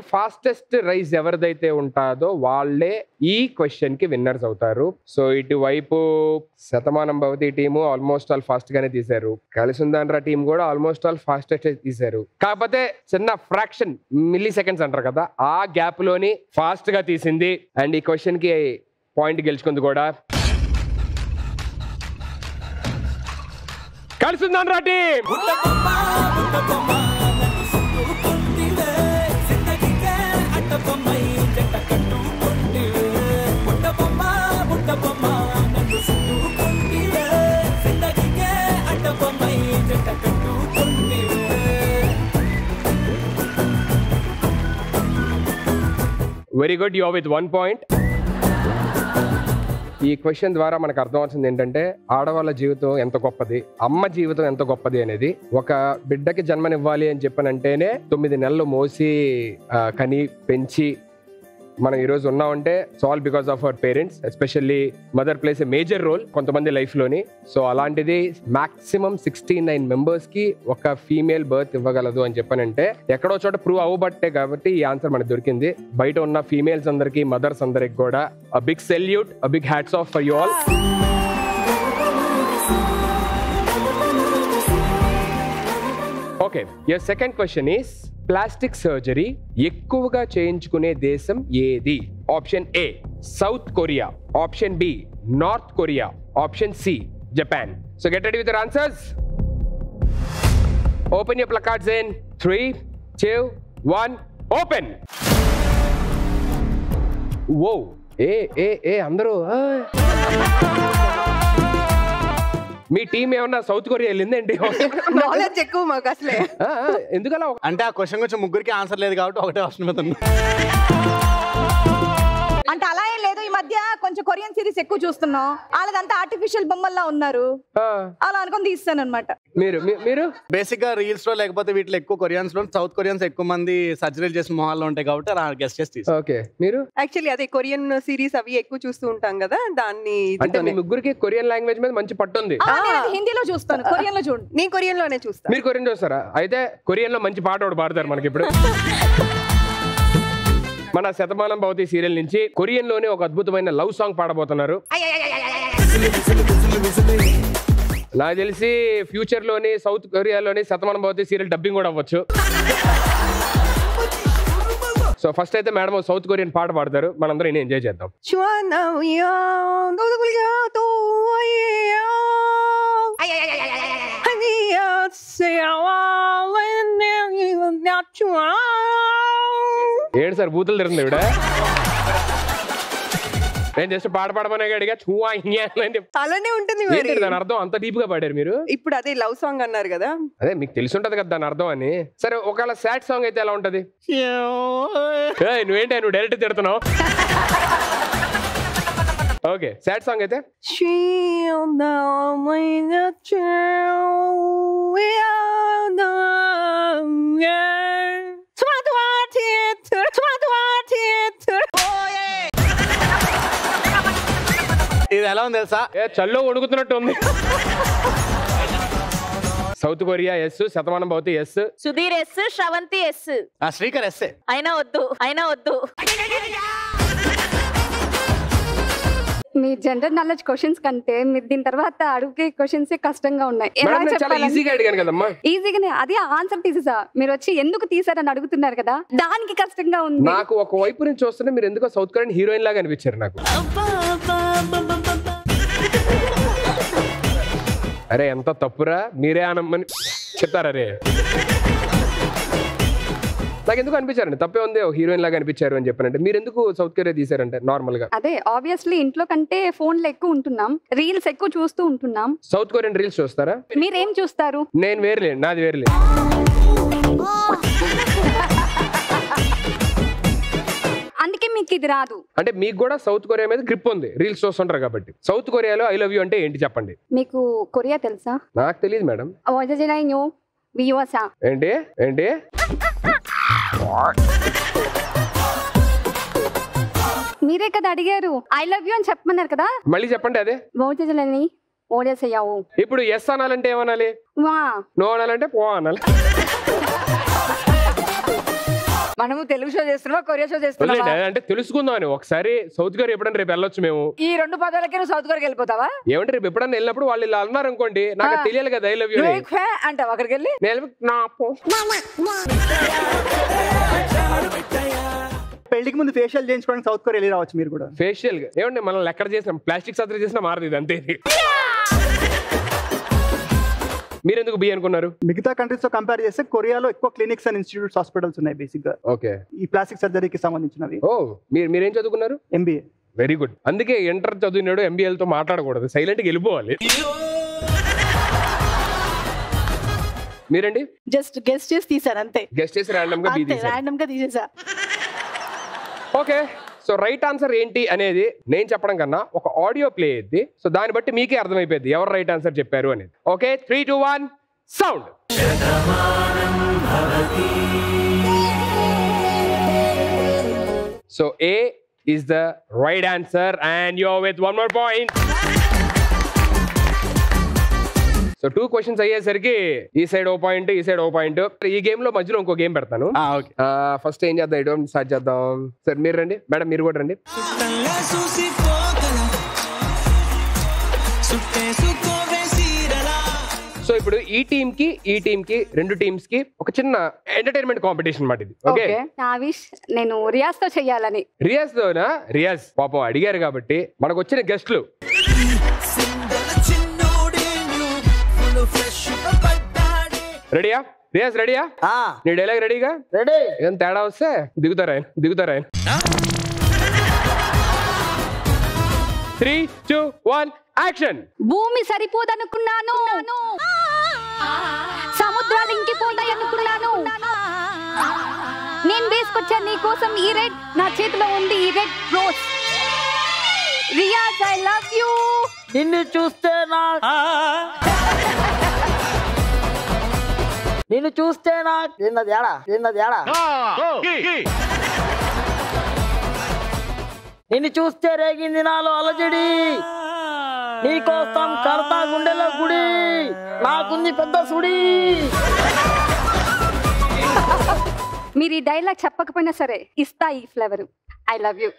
ఫాస్టెస్ట్ రైజ్ ఎవరిదైతే ఉంటాదో వాళ్ళే ఈ క్వశ్చన్ కి విన్నర్స్ అవుతారు. సో ఇటువైపు Shatamanam Bhavati team almost all fast గానే తీశారు, కలిసుందాన్రా టీం కూడా ఆల్మోస్ట్ ఆల్ ఫాస్టెస్ట్ తీశారు. కాకపోతే చిన్న ఫ్రాక్షన్ మిల్లీ సెకండ్స్ అంటారు కదా, ఆ గ్యాప్ లోని ఫాస్ట్ గా తీసింది అండ్ ఈ క్వశ్చన్ కి పాయింట్ గెలుచుకుంది కూడా కలిసుందాన్రా team. Very good, you are with 1 point. ఈ క్వశ్చన్ ద్వారా మనకు అర్థం అవుతుంది ఏంటంటే ఆడవాళ్ళ జీవితం ఎంత గొప్పది, అమ్మ జీవితం ఎంత గొప్పది అనేది. ఒక బిడ్డకి జన్మనివ్వాలి అని చెప్పనంటేనే 9 నెలలు మోసి కని పెంచి మనం ఈరోజు ఉన్నామంటే it's all because of our parents. Especially mother plays a major role కొంతమంది లైఫ్లోని. సో అలాంటిది మాక్సిమం 69 మెంబర్స్ కి ఒక ఫీమేల్ బర్త్ ఇవ్వగలదు అని చెప్పనంటే ఎక్కడో చోట ప్రూవ్ అవ్వబట్టే కాబట్టి ఈ ఆన్సర్ మనకు దొరికింది. బయట ఉన్న ఫీమేల్స్ అందరికి, మదర్స్ అందరికి కూడా a big salute, a big hats off for you all. Okay, your second question is plastic surgery ఎక్కువగా చేయించుకునే దేశం ఏది? Option A South Korea, option B North Korea, option C Japan. So get ready with your answers. Open your placards in 3, 2, 1 open. ఓ ఏ అందరూ మీ team ఏమన్నా South Korea వెళ్ళిందేంటి? నాలెడ్జ్ ఎక్కువ మాకు అసలే. ఎందుకలా? అంటే ఆ క్వశ్చన్ కొంచెం ముగ్గురికి ఆన్సర్ లేదు కాబట్టి ఒకటే ఆప్షన్ అవుతుంది. అంటే అలా ఏం లేదు, ఈ మధ్య కొంచెం కొరియన్ సిరీస్ ఎక్కువ చూస్తున్నాం, వాళ్ళదంతా ఆర్టిఫిషియల్ బొమ్మల్లా ఉన్నారు, అలా అనుకుని తీస్తాను అనమాట. మీరు బేసిక్ గా రీల్స్ లో లేకపోతే వీటిలో ఎక్కువ కొరియన్స్ లో సౌత్ కొరియన్స్ ఎక్కువ మంది సర్జరీలు చేసిన మొహాల్లో ఉంటాయి కాబట్టి గెస్ట్ చేసి. ఓకే, మీరు యాక్చువల్లీ అదే కొరియన్ సిరీస్ అవి ఎక్కువ చూస్తూ ఉంటాం కదా, దాన్ని. అంటే మీ ముగ్గురికి కొరియన్ లాంగ్వేజ్ మీద మంచి పట్టు ఉంది. హిందీలో చూస్తాను, కొరియన్ లో చూడండి. నేను కొరియన్ లోనే చూస్తాను. మీరు కొరియన్ చూస్తారా? అయితే కొరియన్ లో మంచి పాట ఒకటి పాడతారు మనకి ఇప్పుడు. మన శతమానం భవతి సీరియల్ నుంచి కొరియన్ లోనే ఒక అద్భుతమైన లవ్ సాంగ్ పాడబోతున్నారు. నాకు తెలిసి ఫ్యూచర్ లోని south కొరియాలోని Shatamanam Bhavati serial dubbing కూడా అవ్వచ్చు. సో ఫస్ట్ అయితే మేడం సౌత్ కొరియన్ పాట పాడతారు, మనందరం ఎంజాయ్ చేద్దాం. ఏంటి సార్ బూతులు తిరుగుతుంది ఇవిడ? నేను జస్ట్ పాడమనే అడిగా చూవా అలానే ఉంటుంది. దాని అర్థం అంత డీప్ గా పాడారు మీరు. ఇప్పుడు అదే లవ్ సాంగ్ అన్నారు కదా, అదే మీకు తెలిసి ఉంటది కదా దాని అర్థం అని. సరే ఒకవేళ సాడ్ సాంగ్ అయితే ఎలా ఉంటది? నువ్వేంటి నువ్వు డైరెక్ట్ తిడుతున్నావు? ఓకే, సాడ్ సాంగ్ అయితే ఇది ఎలా ఉంది తెలుసా? చల్లో వణుకుతున్నట్టు ఉంది. South Korea yes, Shatamanam Bhavati yes, Sudheer yes, Sravanthi yes, Srikar yes. అయినా వద్దు. మీ జనరల్ నాలెడ్జ్ క్వశ్చన్స్ కంటే మీరు దీని తర్వాత అడిగే క్వశ్చన్స్ కష్టంగా ఉన్నాయి. ఈజీగానే అది ఆన్సర్ తీసేసా, మీరు వచ్చి ఎందుకు తీసారని అడుగుతున్నారు కదా, దానికి కష్టంగా ఉంది. నాకు ఒక వైపు నుంచి చూస్తుంటే మీరు ఎందుకో సౌత్ కొరియన్ హీరోయిన్ లాగా అనిపించారు నాకు. అరే ఎంత తప్పురా, మీరే అనమ్మని చెప్తారే. నాకు ఎందుకు అనిపించారండి, తప్పే ఉంది, హీరోయిన్ లాగా అనిపించారు అని చెప్పానంటే. మీరు ఎందుకు సౌత్ కొరియా తీసారంటే? నార్మల్ గా అదే ఆబ్వియస్లీ ఇంట్లో కంటే ఫోన్ లో ఎక్కువ ఉంటున్నాం, రీల్స్ ఎక్కువ చూస్తూ ఉంటున్నాం. సౌత్ కొరియన్ రీల్స్ చూస్తారా? మీరేం చూస్తారు? నేను వేర్లేదు, నాది వేర్లేదు. అందుకే మీకు ఇది రాదు. అంటే మీకు కూడా సౌత్ కొరియా మీద గ్రిప్ ఉంది, రీల్స్ చూస్తుంటారు కాబట్టి. సౌత్ కొరియాలో ఐ లవ్ యూ అంటే ఏంటి చెప్పండి. మీకు కొరియా తెలుసా? నాకు తెలియదు మేడం. ఏంటి ఏంటి మీరే కదా అడిగారు, ఐ లవ్ యూ అని చెప్పమన్నారు కదా. మళ్ళీ చెప్పండి అదే. ఇప్పుడు ఎస్ అనాలంటే ఏమనాలి? నో అనాలంటే పో అనాలి. మనము తెలుగు షో చేస్తున్నావా కొరియా షో చేస్తున్నావా అంటే తెలుసుకుందాం అని. ఒకసారి సౌత్ కొరియా ఎప్పుడన్నా రేపు వెళ్ళొచ్చు మేము. ఈ 2 పదాలకి నువ్వు సౌత్ కొరియాకి వెళ్ళిపోతావా? ఏమంటే రేపు ఎప్పుడన్నా వెళ్ళినప్పుడు వాళ్ళు ఇలా అన్నారు అనుకోండి, నాకు తెలియాలి కదా ఐ లవ్ యూ అంటావు. అక్కడికి వెళ్ళి పెళ్లికి ముందు ఫేషియల్ చేయించుకోవడానికి సౌత్ కొరియా వెళ్ళి రావచ్చు మీరు కూడా. ఫేషియల్ ఏమంటే మనం ఎక్కడ చేసినా ప్లాస్టిక్ సర్జరీ చేసినా మారదు ఇది అంతే. మీరు ఎందుకు బి అనుకున్నారు? మిగతా కంట్రీస్ తో కంపేర్ చేస్తే కొరియాలో ఎక్కువ క్లినిక్స్ అండ్ ఇన్స్టిట్యూట్స్ హాస్పిటల్స్ ఉన్నాయి బేసిక్ గా. ఓకే. ఈ ప్లాస్టిక్ సర్జరీకి సంబంధించినవి. ఓ మీరేం చదువుకున్నారు? ఎంబీఏ. Very good. అందుకే ఇంటర్ చదివినాడు ఎంబీఏలతో మాట్లాడకూడదు, సైలెంట్ గా వెళ్ళిపోవాలి. మీరండి? జస్ట్ గెస్ట్ చేసి తీసారు అంతే. గెస్ట్ చేసి ర్యాండమ్ గా బి తీసారు. ర్యాండమ్ గా తీసేసా. ఓకే. సో రైట్ ఆన్సర్ ఏంటి అనేది నేను చెప్పడం కన్నా ఒక ఆడియో ప్లే అయ్యింది. సో దాన్ని బట్టి మీకే అర్థమైపోయింది ఎవరు రైట్ ఆన్సర్ చెప్పారు అనేది. Okay 3, 2, 1 sound. So A is the right answer and you're with 1 more point. So 2 questions అయ్యేసరికి ఈ సైడ్ ఓ పాయింట్, ఈ సైడ్ ఓ పాయింట్. ఈ గేమ్ లో మధ్యలో ఇంకో గేమ్ పెడతాను. ఫస్ట్ ఏం చేద్దాం, ఐడోమ్ స్టార్ట్ చేద్దాం. సార్ మీరు రండి, మేడం మీరు కూడా రండి. సో ఇప్పుడు ఈ టీమ్ కి 2 టీమ్స్ కి ఒక చిన్న ఎంటర్టైన్మెంట్ కాంపిటీషన్ మాట ఇది. ఓకే. నా విష్ నేను రియాజ్ తో చెయ్యాలని. రియాజ్ తోనా? రియాజ్ పాపం అడిగారు కాబట్టి మనకు వచ్చిన గెస్ట్లు రెడీయా? రియాజ్ రెడీయా? నీ డైలాగ్ రెడీగా? రెడీ. ఏం తేడా వస్తే దిగుతారా దిగుతారా? 3, 2, 1 యాక్షన్. భూమి సరిపోదనుకున్నాను, సముద్రాలు ఇంకిపోతాయనుకున్నాను, నేను వేసుకొచ్చాను నీ కోసం ఈ రెడ్, నా చేతిలో ఉంది ఈ red rose. Riyaz I love you. నిన్ను చూస్తే నిన్ను చూస్తే రేగింది నాలో అలజడి, నీకోసం కడతా గుండెలో గుడి, నాకుంది పెద్ద సుడి. మీరు ఈ డైలాగ్ చెప్పకపోయినా సరే ఇస్తా ఈ ఫ్లేవర్. I love you.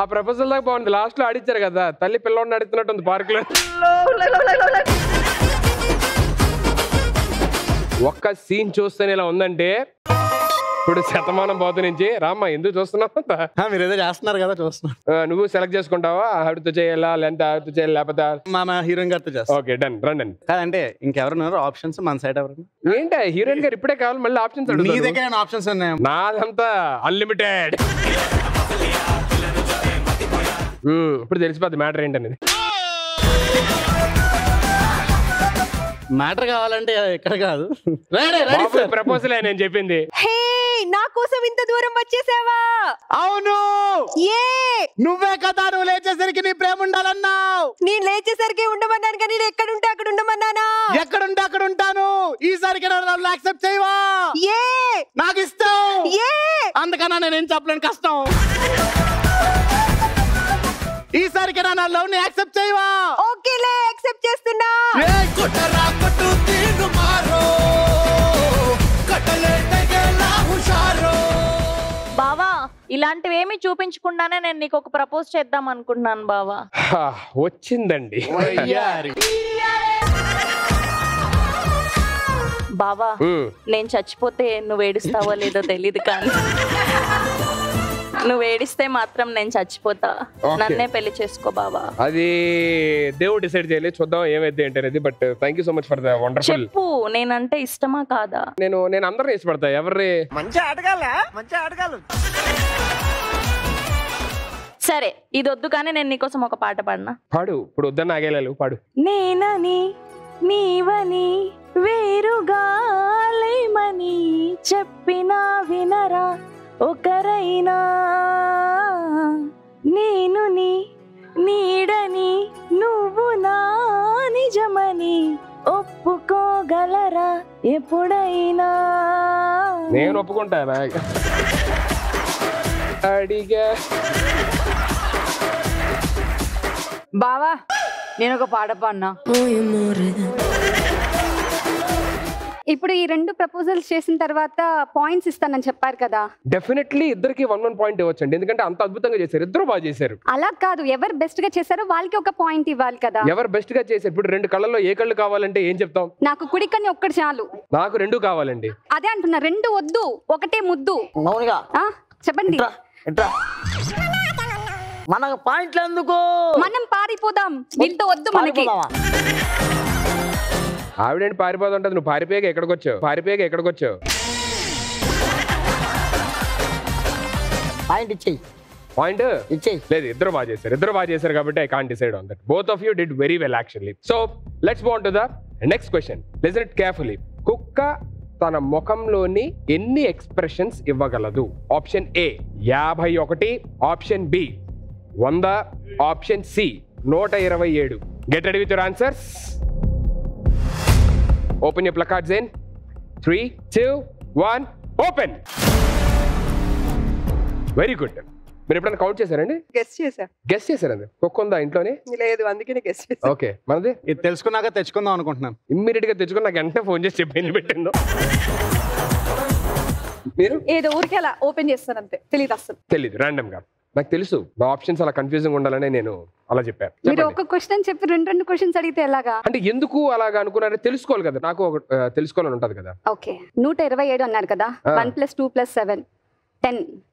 ఆ ప్రపోజల్ దాకా బాగుంది, లాస్ట్ లో ఆడిచ్చారు కదా తల్లి పిల్లోడిని అడుగుతున్నట్టు ఉంది పార్క్ లో. ఒక్క సీన్ చూస్తేనే ఇలా ఉందంటే ఇప్పుడు శతమానం పోతు నుంచి రామ్మా ఎందుకు చూస్తున్నావు? మీరు ఏదో చేస్తున్నారు కదా చూస్తున్నా. నువ్వు సెలెక్ట్ చేసుకుంటావా ఆవిడతో చేయాలా లేదంటే ఆవిడతో చేయాలి లేకపోతే మా హీరోయిన్ గారితో చేస్తా. ఓకే డన్ రండి. కాదంటే ఇంకెవరున్నారు ఆప్షన్స్ మన సైడ్ ఎవరు? ఏంటి హీరోయిన్ గారు ఇప్పుడే కావాలి మళ్ళీ ఆప్షన్స్? నీ దగ్గర ఆప్షన్స్ ఉన్నాయి, నాదంతా అన్లిమిటెడ్. ఇప్పుడు తెలిసిపోద్ది మ్యాటర్ ఏంటనేది. మ్యాటర్ కావాలంటే ఇక్కడ కాదు, ప్రపోజల్ నేను చెప్పింది. హే నా కోసం ఇంత దూరం వచ్చేసావా? అవును. ఏ నువ్వే కదా నువ్వు లేచేసరికి నీ ప్రేమ ఉండాలన్నావు. నేను లేచేసరికి ఉండమన్నాను కానీ నేను ఎక్కడుంటే అక్కడ ఉండమన్నానా? ఎక్కడుంటే అక్కడ ఉంటాను. ఈసారికి నన్ను యాక్సెప్ట్ చేయవా? ఏ నాకు ఇష్టం. ఏ అందుకన్నా నేనేం చెప్పలేను, కష్టం. ఈసారికి నా లవ్ ని యాక్సెప్ట్ చేయవా? ఓకేలే యాక్సెప్ట్ చేస్తున్నా. బావా ఇలాంటివి ఏమి చూపించకుండానే నేను నీకు ఒక ప్రపోజ్ చేద్దాం అనుకుంటున్నాను బావా. వచ్చిందండి. బావా నేను చచ్చిపోతే నువ్వు ఏడుస్తావో లేదో తెలీదు కానీ నువ్వు ఏడిస్తే మాత్రం నేను చచ్చిపోతా. నన్నే పెళ్లి చేసుకో బావా. అది దేవుడు డిసైడ్ చేయలేదు, చూద్దాం ఏమైతే ఏంటనేది. But thank you so much for the wonderful. చెప్పు నేనంటే ఇష్టమా కాదా? నేను అందరిని ఇష్టపడతా. ఎవరి మంచి ఆటగాళ్ళు. సరే ఇది వద్దు కానీ నేను నీకోసం ఒక పాట పాడినా. పాడు. ఇప్పుడు వద్దన్న ఆగేలాలు పాడు. నేనని నీవని వేరుగా లేమని చెప్పినా వినరా ఒకరైనా, నేను నీ నీడని నువ్వు నా నిజమని ఒప్పుకోగలరా ఎప్పుడైనా? నేను ఒప్పుకుంటానా? అడిగా బావా నేను ఒక పాట పాడినా. ఇప్పుడు ఈ 2 ప్రపోజల్స్ చేసిన తర్వాత పాయింట్స్ ఇస్తానని చెప్పారు కదా. డెఫినెట్లీ ఇద్దరికి 1 పాయింట్ ఇవ్వచ్చండి, ఎందుకంటే అంత అద్భుతంగా చేశారు. ఇద్దరు బాగా చేశారు. అలా కాదు, ఎవరు బెస్ట్ గా చేశారో వాళ్ళకి ఒక పాయింట్ ఇవ్వాలి కదా. ఎవరు బెస్ట్ గా చేశారు? ఇప్పుడు 2 కళ్ళల్లో ఏ కళ్ళు కావాలంటే ఏం చెప్తాం? నాకు కుడి కన్ను ఒక్కటి చాలు. నాకు 2 కావాలండి. అదే అంటున్నా, 2 వద్దు, ఒకటే ముద్దు. చెప్పండి. మనకు పాయింట్లు ఎందుకు? మనం పారిపోదాం, వీళ్ళతో వద్దు మనకి. ఆవిడేంటి పారిపోతుంటది? నువ్వు పారిపోయాక ఎక్కడికి వచ్చావు? పాయింట్ ఇచ్చేయి. పాయింట్ లేదు. ఇద్దరు బాగా చేశారు కాబట్టి I can't decide on that. Both of you did very well actually. So let's move on to the next question. Listen it carefully. కుక్క తన ముఖంలోని ఎన్ని ఎక్స్ప్రెషన్స్ ఇవ్వగలదు? Option A 51, option B 100, option C 127. Get ready with your answers. Open your placards in 3, 2, 1 open. Very good. మీరు ఎప్పుడైనా count చేశారండి? Guess చేశారండి. కుక్క ఉందా ఇంట్లోనే? లేదు, అందుకనే గెస్ చేశా. ఓకే, మనది ఇది తెలుసుకున్నాక తెచ్చుకుందాం అనుకుంటున్నాను. ఇమ్మీడియట్ గా తెచ్చుకుని నాకు వెంటనే ఫోన్ చేసి చెప్పి పెట్టిందో. మీరు ఏదో ఊరికే అలా ఓపెన్ చేస్తాను అంతే, తెలియదు అసలు. తెలీదు, ర్యాండమ్ గా. నాకు తెలుసు నా ఆప్షన్స్ అలా కన్ఫ్యూజింగ్ ఉండాలని నేను అలా చెప్పాను. మీరు ఒక క్వశ్చన్ చెప్పి 2 క్వశ్చన్స్ అడిగితే ఎలాగా? అంటే ఎందుకు అలాగా అనుకున్నారో తెలుసుకోవాలి కదా, నాకు తెలుసుకోవాలని ఉంటది కదా. ఓకే, 127 అన్నారు కదా. 1 + 2 + 7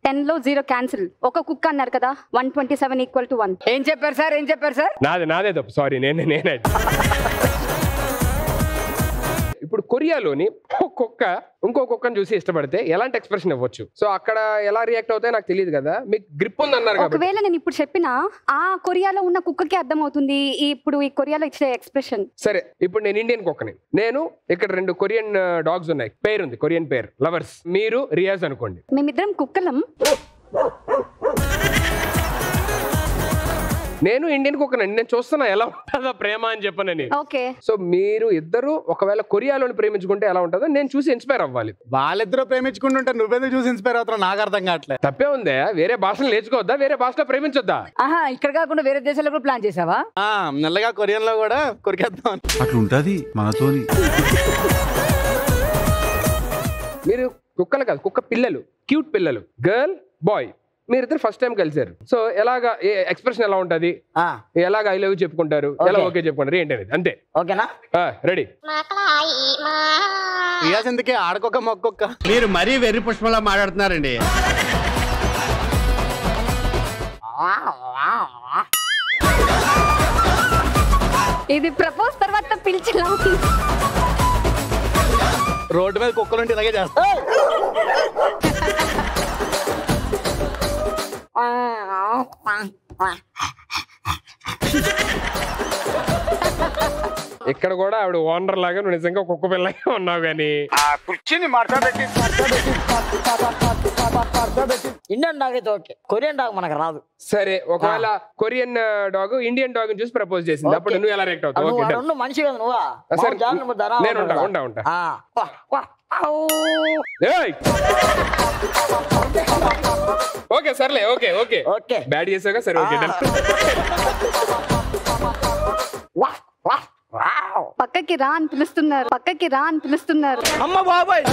10 లో 0 క్యాన్సిల్. ఒక కుక్క అన్నారు కదా. 127 = 1. ఏం చెప్పారు సార్? నాదే తప్పు, సారీ. నేనే ఇప్పుడు కొరియాలోని కుక్క ఇంకో కుక్కను చూసి ఇష్టపడితే ఎలాంటి ఎక్స్ప్రెషన్ ఇవ్వచ్చు? సో అక్కడ ఎలా రియాక్ట్ అవుతాయో నాకు తెలియదు కదా. మీకు గ్రిప్ ఉంది అన్నారు కాబట్టి ఒకవేళ నేను ఇప్పుడు చెప్పినా ఆ కొరియాలో ఉన్న కుక్కకి అర్థం అవుతుంది ఇప్పుడు ఈ కొరియాలో ఇచ్చే ఎక్స్ప్రెషన్. సరే, ఇప్పుడు నేను ఇండియన్ కుక్కని, నేను ఇక్కడ 2 కొరియన్ డాగ్స్ ఉన్నాయి, పేరు ఉంది, కొరియన్ పేరు, లవర్స్. మీరు రియాజ్ అనుకోండి. మేమిద్దరం కుక్కలం. నేను ఇండియన్ కుక్కనండి, నేను చూస్తున్నా ఎలా ఉంటుందో ప్రేమ అని చెప్పనని. ఓకే, సో మీరు ఇద్దరు ఒకవేళ కొరియాలోని ప్రేమించుకుంటే ఎలా ఉంటుందో నేను చూసి ఇన్స్పైర్ అవ్వాలి. వాళ్ళిద్దరూ ప్రేమించుకుంటుంటే నువ్వెందుకు చూసి ఇన్స్పైర్ అవుతావు? నాకు అర్థం కావట్లేదు. తప్పే ఉందా? వేరే భాషలు నేర్చుకోవద్దా? వేరే భాషలో ప్రేమించొద్దా? ఆహా, ఇక్కడ కాకుండా వేరే దేశాల్లో కూడా ప్లాన్ చేసావా? మెల్లగా కొరియన్ లో కూడా కొరికేద్దాం. అట్లుంటది మనతోని. మీరు కుక్కలు కాదు, కుక్క పిల్లలు, క్యూట్ పిల్లలు, గర్ల్ బాయ్. మీరిద్దరు ఫస్ట్ టైం కలిసారు. సో ఎలాగా ఎక్స్ప్రెషన్ ఎలా ఉంటది? ఎలాగా ఐ లవ్ యూ చెప్పుకుంటారు? ఎలా ఓకే చెప్పుకుంటారు? ఏంటి అనేది అంతే. ఓకేనా? రెడీ. రియాజ్ ఎందుకే ఆడకొక్క మొక్కొక్క. మీరు మరీ వెర్రి పుష్పంలా మాట్లాడుతున్నారండి. ఇది ప్రపోజ్ తర్వాత పిలిచిలా రోడ్డు మీద కుక్కలుంటే ఇలాగే చేస్తా. ఇక్కడ కూడా ఆవిడ ఓనర్ లాగా నువ్వు నిజంగా కుక్క పిల్లగా ఉన్నావు. కానీ ఇండియన్ డాగ్ అయితే ఓకే, కొరియన్ డాగ్ మనకు రాదు. సరే, ఒకవేళ కొరియన్ డాగ్ ఇండియన్ డాగ్ చూసి ప్రపోజ్ చేసింది, అప్పుడు నువ్వు ఎలా రియాక్ట్ అవుతావు? మనిషి కదా నువ్వా? నేను ఉంటా. ఓకే సర్లే, ఓకే బ్యాడ్ చేసావుగా, సరే ఓకే. పక్కకి రా అని పిలుస్తున్నారు. అమ్మ బాబాయ్,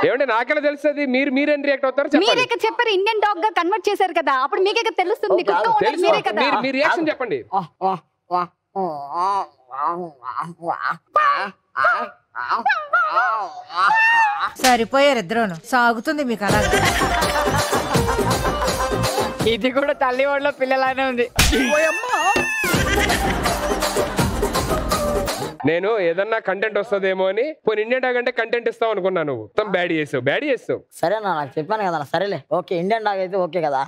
ఏమంటే నాకెలా తెలుస్తుంది? మీరేం రియాక్ట్ అవుతారు? మీరే చెప్పారు ఇండియన్ డాగ్ గా కన్వర్ట్ చేశారు కదా, అప్పుడు మీకే తెలుస్తుంది. మీరే కదా, మీ రియాక్షన్ చెప్పండి. సరిపోయారు ఇద్దరును. సాగుతుంది మీకు అలా. ఇది కూడా తల్లి ఒడిలో పిల్లలానే ఉంది. నేను ఏదన్నా కంటెంట్ వస్తుందేమో అని పోనీ ఇండియన్ డాగ్ అంటే కంటెంట్ ఇస్తావు అనుకున్నాను. నువ్వు మొత్తం బ్యాడ్ చేస్తావు. సరేనా, నాకు చెప్పాను కదా. సరేలే, ఓకే, ఇండియన్ డాగ్ అయితే ఓకే కదా.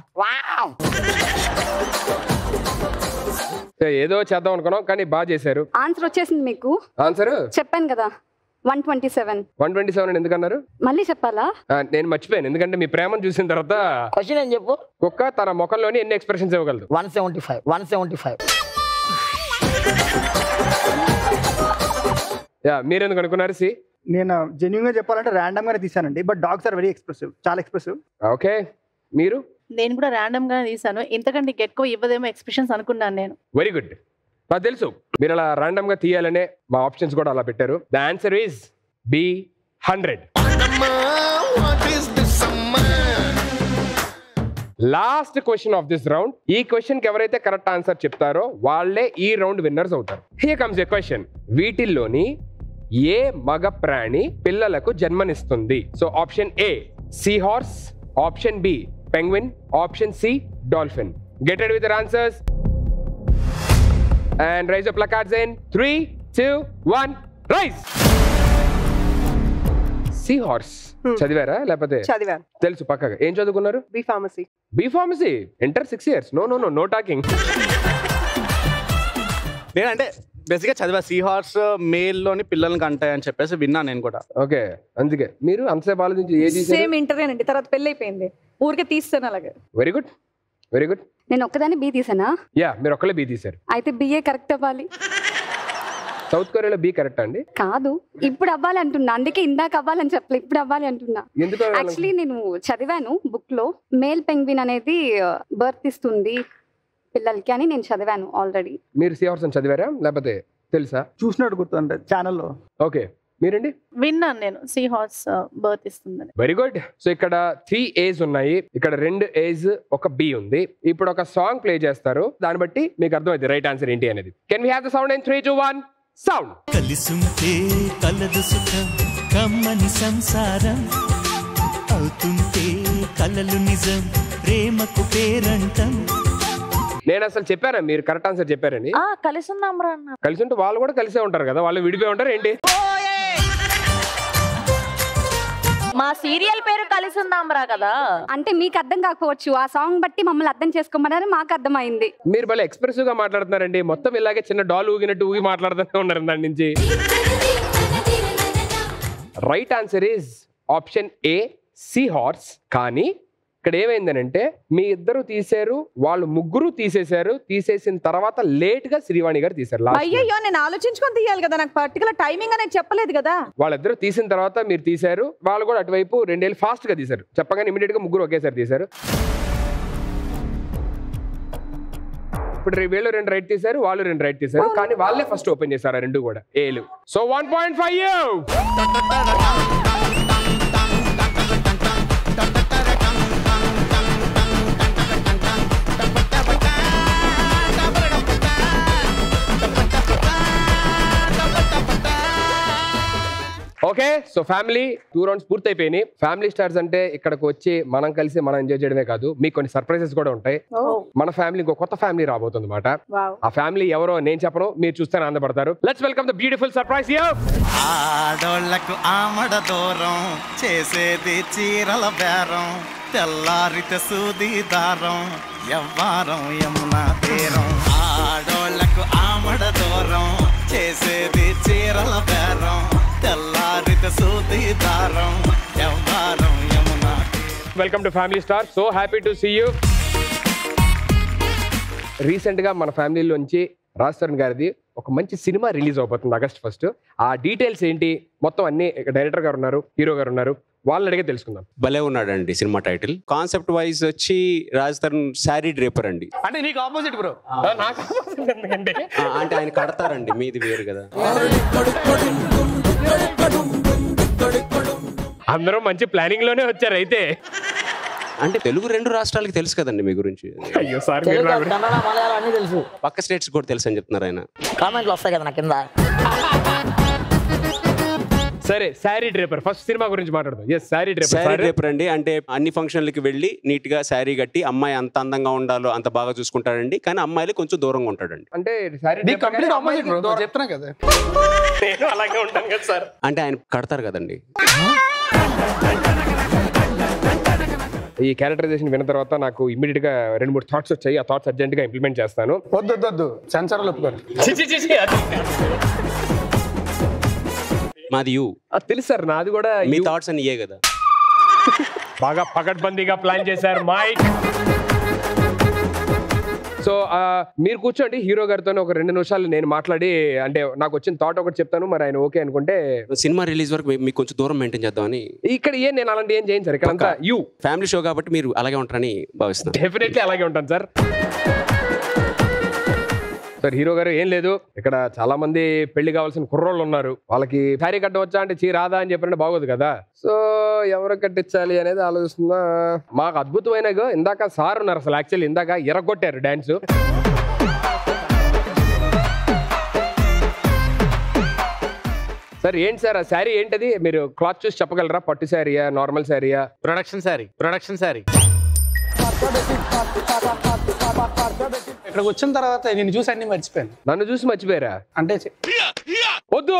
ఏదో చేద్దాం అనుకున్నాం కానీ బాగా చేశారు. ఆన్సర్ వచ్చేసింది మీకు. ఆన్సర్ చెప్పాను కదా 127. 127 అని ఎందుకన్నారు? మళ్ళీ చెప్పాలా? నేను మర్చిపోయాను, ఎందుకంటే మీ ప్రేమను చూసిన తర్వాత. క్వశ్చన్ ఏం చెప్పు. కుక్క తన ముఖంలోని ఎన్ని ఎక్స్ప్రెషన్స్ ఇవ్వగలదు? 175. మీరెందుకు అనుకున్నారు? సి నేను జెన్యూన్ గా చెప్పాలంటే ర్యాండమ్ గానే తీసానండి. But dogs are very expressive, చాలా ఎక్స్ప్రెసివ్. ఓకే, మీరు? నేను కూడా ర్యాండమ్ గానే తీసాను. ఇంతకంటే ఎక్కువ ఇవ్వదేమో ఎక్స్ప్రెషన్స్ అనుకున్నాను నేను. Very good. నాకు తెలుసు మీరు అలా ర్యాండమ్ గా తీయాలనే మా ఆప్షన్స్ కూడా అలా పెట్టారు. The answer is B100. Last question of this round. ఈ క్వశ్చన్ కి ఎవరైతే కరెక్ట్ ఆన్సర్ చెప్తారో వాళ్ళే ఈ రౌండ్ విన్నర్స్ అవుతారు. Here comes a question. వీటిల్లోని ఏ మగ ప్రాణి పిల్లలకు జన్మనిస్తుంది? So option A sea horse, option B penguin, option C dolphin. Get ready with your answers and raise your placards in 3, 2, 1, rise. Sea horse చదివారా లేకపోతే? చదివాను. తెలుసు పక్కగా. ఏం చదువుకున్నారు? B pharmacy. Inter 6 years. No talking. నేనంటే బేసిక్గా చదివా. సీ హార్స్ మేల్ లోని పిల్లలకి అంటాయని చెప్పేసి విన్నాను నేను కూడా. ఓకే, అందుకే మీరు అంతసేపు ఆలోచించి ఏది సేమ్ ఇంటర్వ్యూనండి. తర్వాత పెళ్లి అయిపోయింది, ఊరికే తీస్తాను అలాగే. Very good, very good. నేను ఒక్కదాన్ని B తీసానా? యా, మీరు ఒక్కలే B తీశారు. అయితే BA కరెక్ట్ అవ్వాలి. సౌత్ కొరియాలో B కరెక్ట్ అండి? కాదు, ఇప్పుడు అవ్వాలి అంటున్నా. అందుకే ఇందాక అవ్వాలని చెప్పలే, ఇప్పుడు అవ్వాలి అంటున్నా. ఎందుకు? యాక్చువల్లీ నేను చదివాను బుక్ లో, మేల్ పెంగ్విన్ అనేది బర్త్ ఇస్తుంది పిల్లలకి అని నేను చదివాను ఆల్రెడీ. మీరు సీ హార్స్ అని చదివారా లేకపోతే తెలుసా? చూసినట్టు గుర్తుంటే ఛానల్లో. ఓకే, మీరండి? విన్నాను నేను, సీ హార్స్ బర్త్ ఇస్తుందని. Very good. సో ఇక్కడ 3 A's ఉన్నాయి, ఇక్కడ 2 A's, ఒక B ఉంది. ఇప్పుడు ఒక సాంగ్ ప్లే చేస్తారు, దాన్ని బట్టి మీకు అర్థమైంది రైట్ ఆన్సర్ ఏంటి అనేది. Can we have the sound in 3, 2, 1 sound. కలిసుంటే కలదు సుఖం, కమ్మని సంసారం అవుతుంటే కలలు నిజం, ప్రేమకు పేరంటం. నేను అసలు చెప్పారా మీరు కరెక్ట్ ఆన్సర్ చెప్పారని? కలిసి ఉందాం రా అన్న. కలిసి ఉంటే వాళ్ళు కూడా కలిసే ఉంటారు కదా, వాళ్ళు విడిపోయి ఉంటారు ఏంటి? మా సీరియల్ పేరు కలిసి ఉందాం రా కదా. అంటే మీకు అర్థం కాకపోవచ్చు, ఆ సాంగ్ బట్టి మమ్మల్ని అర్థం చేసుకోమని మాకు అర్థమైంది. మీరు భలే ఎక్స్ప్రెసివ్ గా మాట్లాడుతున్నారండి. మొత్తం ఇలాగే చిన్న డాల్ ఊగినట్టు ఊగి మాట్లాడుతూనే ఉన్నారు దాని నుంచి. Right answer is option A sea horse. కానీ ఇక్కడ ఏమైందనంటే మీ ఇద్దరు తీశారు, వాళ్ళు ముగ్గురు తీసేశారు. తీసేసిన తర్వాత లేట్ గా శ్రీవాణి గారు తీశారు. అయ్యో, నేను ఆలోచించుకొని తీయాలి కదా, నాకు పర్టికులర్ టైమింగ్ అనేది చెప్పలేదు కదా. వాళ్ళిద్దరు తీసిన తర్వాత మీరు తీశారు, వాళ్ళు కూడా అటువైపు 2 ఏళ్ళు ఫాస్ట్ గా తీశారు. చెప్పగానే ఇమీడియట్ గా ముగ్గురు ఒకేసారి తీశారు. ఇప్పుడు వీళ్ళు 2 రైట్ తీశారు, వాళ్ళు 2 రైట్ తీశారు. కానీ వాళ్ళే ఫస్ట్ ఓపెన్ చేశారు 2 కూడా ఏలు. So 1.5. Okay, so family 2 rounds పూర్తి అయిపోయినాయి. ఫ్యామిలీ స్టార్స్ అంటే ఇక్కడికి వచ్చి మనం కలిసి మనం ఎంజాయ్ చేయడమే కాదు, మీకు కొన్ని సర్ప్రైజెస్ కూడా ఉంటాయి. మన ఫ్యామిలీ ఇంకో కొత్త ఫ్యామిలీ రాబోతుంది అన్నమాట. ఆ ఫ్యామిలీ ఎవరో నేను చెప్పను, మీరు చూస్తే ఆనందపడతారు. Let's welcome the beautiful surprise here. ఆడోళ్లకు ఆమడ దూరం చేసేది చీరల బేరం, తెల్లారితే సూది దారం, ఎవ్వారం యమునా తీరం. ఆడోళ్లకు ఆమడ దూరం చేసేది చీరల బేరం, తెల్లారితే సూది దారం, ఎవ్వారం Yamuna. Welcome to family star. So happy to see you. Recent గా మన ఫ్యామిలీలోంచి రాజ్ తరుణ్ గారిది ఒక మంచి సినిమా రిలీజ్ అవబోతుంది August 1. ఆ డీటెయిల్స్ ఏంటి మొత్తం అన్ని డైరెక్టర్ గారు ఉన్నారు, హీరో గారు ఉన్నారు, వాళ్ళని అడిగే తెలుసుకుందాం. భలే ఉన్నాడండి సినిమా టైటిల్. కాన్సెప్ట్ వైజ్ వచ్చి రాజ్ తరుణ్ శారీ డ్రేపర్ అండి. అంటే నీకు ఆపోజిట్ బ్రో. అంటే ఆయన కడతారండి, మీది వేరు కదా. అందరూ మంచి ప్లానింగ్ లోనే వచ్చారు అయితే. అంటే తెలుగు 2 రాష్ట్రాలకి తెలుసు కదండి మీ గురించి. అయ్యో సార్, కన్నడ మలయాళం అన్ని తెలుసు. పక్క స్టేట్స్ కూడా తెలుసు అని చెప్తున్నారు ఆయన. కామెంట్లు వస్తాయి కదా నా కింద. సరే శారీ డ్రేపర్ ఫస్ట్ సినిమా గురించి మాట్లాడదాం. ఎస్ శారీ డ్రేపర్ అండి. అంటే అన్ని ఫంక్షన్లకి వెళ్ళి నీట్ గా శారీ కట్టి అమ్మాయి అంత అందంగా ఉండాలో అంత బాగా చూసుకుంటాడండి. కానీ అమ్మాయిలు కొంచెం దూరంగా ఉంటాడండి. అంటే శారీ కంప్లీట్ ఆపోజిట్ చెప్తున్నా కదా. నేను అలాగే ఉంటాను కదా సార్. అంటే ఆయన కడతారు కదండి. ఈ క్యారెక్టరైజేషన్ విన్న తర్వాత నాకు ఇమ్మీడియట్ గా 2-3 థాట్స్ వచ్చాయి. ఆ థాట్స్ అర్జెంట్ గా ఇంప్లిమెంట్ చేస్తాను. వద్దు సెన్సార్లు ఒప్పుకోరు. మాది యూ. తెలుసు సార్, నాది కూడా. మీ థాట్స్ అని ఇయే కదా. బాగా పకడ్బందీగా ప్లాన్ చేశారు మైక్. సో మీరు కూర్చోండి, హీరో గారితో ఒక 2 నిమిషాలు నేను మాట్లాడి, అంటే నాకు వచ్చిన థాట్ ఒకటి చెప్తాను, మరి ఆయన ఓకే అనుకుంటే సినిమా రిలీజ్ వరకు మీకు కొంచెం దూరం మెయింటైన్ చేద్దామని. ఇక్కడ నేను అలాంటి ఏం చేయను సార్. ఇక్కడ అంతా యూ ఫ్యామిలీ షో కాబట్టి మీరు అలాగే ఉంటారని భావిస్తున్నాను. డెఫినెట్లీ అలాగే ఉంటాను సార్. సార్ హీరో గారు ఏం లేదు, ఇక్కడ చాలా మంది పెళ్లి కావాల్సిన కుర్రోళ్ళు ఉన్నారు. వాళ్ళకి శారీ కట్టవచ్చా అంటే చీ రాదా అని చెప్పినట్టు బాగోదు కదా. సో ఎవరు కట్టించాలి అనేది ఆలోచిస్తున్నా. మాకు అద్భుతమైన ఇందాక సార్ ఉన్నారు, అసలు యాక్చువల్లీ ఇందాక ఎరగొట్టారు డాన్స్. సార్ ఏంటి సార్ ఆ శారీ ఏంటది? మీరు క్లాత్ చూసి చెప్పగలరా? పట్టు శారీయా, నార్మల్ శారీయా? ప్రొడక్షన్ శారీ. ఇక్కడికి వచ్చిన తర్వాత నేను చూసి అన్ని మర్చిపోయాను. నన్ను చూసి మర్చిపోయారా? అంటే వద్దు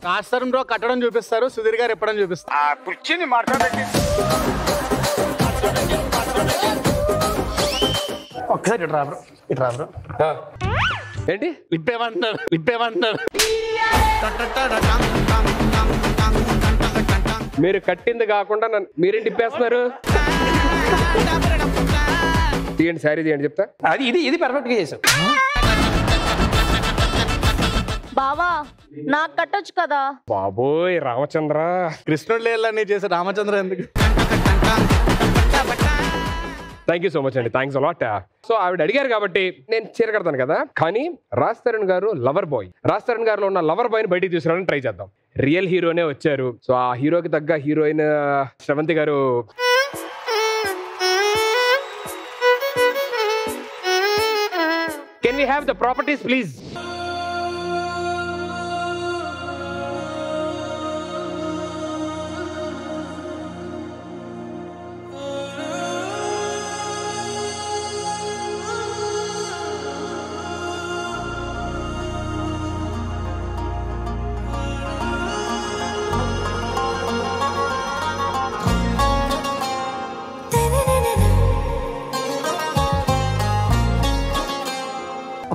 కాస్తారు బ్రో, కట్టడం చూపిస్తారు, సుధీర్ గారు ఎప్పడం చూపిస్తారు. కూర్చొని మాట్లాడండి. ఒక్కసారి ఇట్రా బ్రో. ఏంటి ఇప్పేమంటున్నారు? మీరు కట్టింది కాకుండా మీరేంటి ఇప్పేస్తున్నారు? తీయండి శారీ తీయండి చెప్తా. ఇది పర్ఫెక్ట్ గా చేసావు బావా. నాకు కట్టొచ్చు కదా. బాబోయ్ రామచంద్ర, కృష్ణుడు లేదని చేసే రామచంద్ర ఎందుకు? థ్యాంక్ యూ సో మచ్ అండి, థ్యాంక్స్ అలాట్. సో ఆవిడ అడిగారు కాబట్టి నేను చీర కడతాను కదా. కానీ రాజ్ తరుణ్ గారు లవర్ బాయ్, రాజ్ తరుణ్ గారిలో ఉన్న లవర్ బాయ్ ని బయటికి తీసుకురావడానికి ట్రై చేద్దాం. రియల్ హీరోనే వచ్చారు. సో ఆ హీరోకి తగ్గ heroine Sravanthi garu. Can we have the properties please?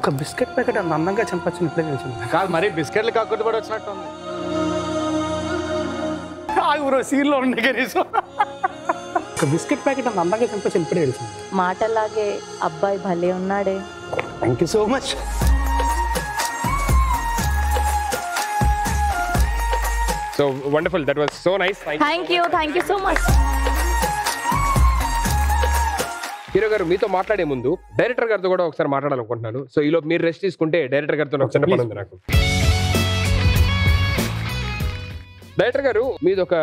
ఒక బిస్కెట్ ప్యాకెట్ అంత అందంగా చంపచ్చు ఇప్పుడే తెలిసింది. కాదు మరి బిస్కెట్లు కాకుండా కూడా వచ్చినట్టు ఉంది. సీన్లో ఉండే కనీసం ఒక బిస్కెట్ ప్యాకెట్ అంత అందంగా చంపచ్చు ఇప్పుడే తెలిసింది. మాటలాగే అబ్బాయి భలే ఉన్నాడే. Thank you so much. So wonderful, that was so nice. Thank you so much. Hero గారు మీతో మాట్లాడే ముందు డైరెక్టర్ గారితో కూడా ఒకసారి మాట్లాడాలనుకుంటున్నాను. సో ఈలో మీరు రెస్ట్ తీసుకుంటే డైరెక్టర్ గారితో ఒక చిన్న పని ఉంది నాకు. డైరెక్టర్ గారు మీది ఒక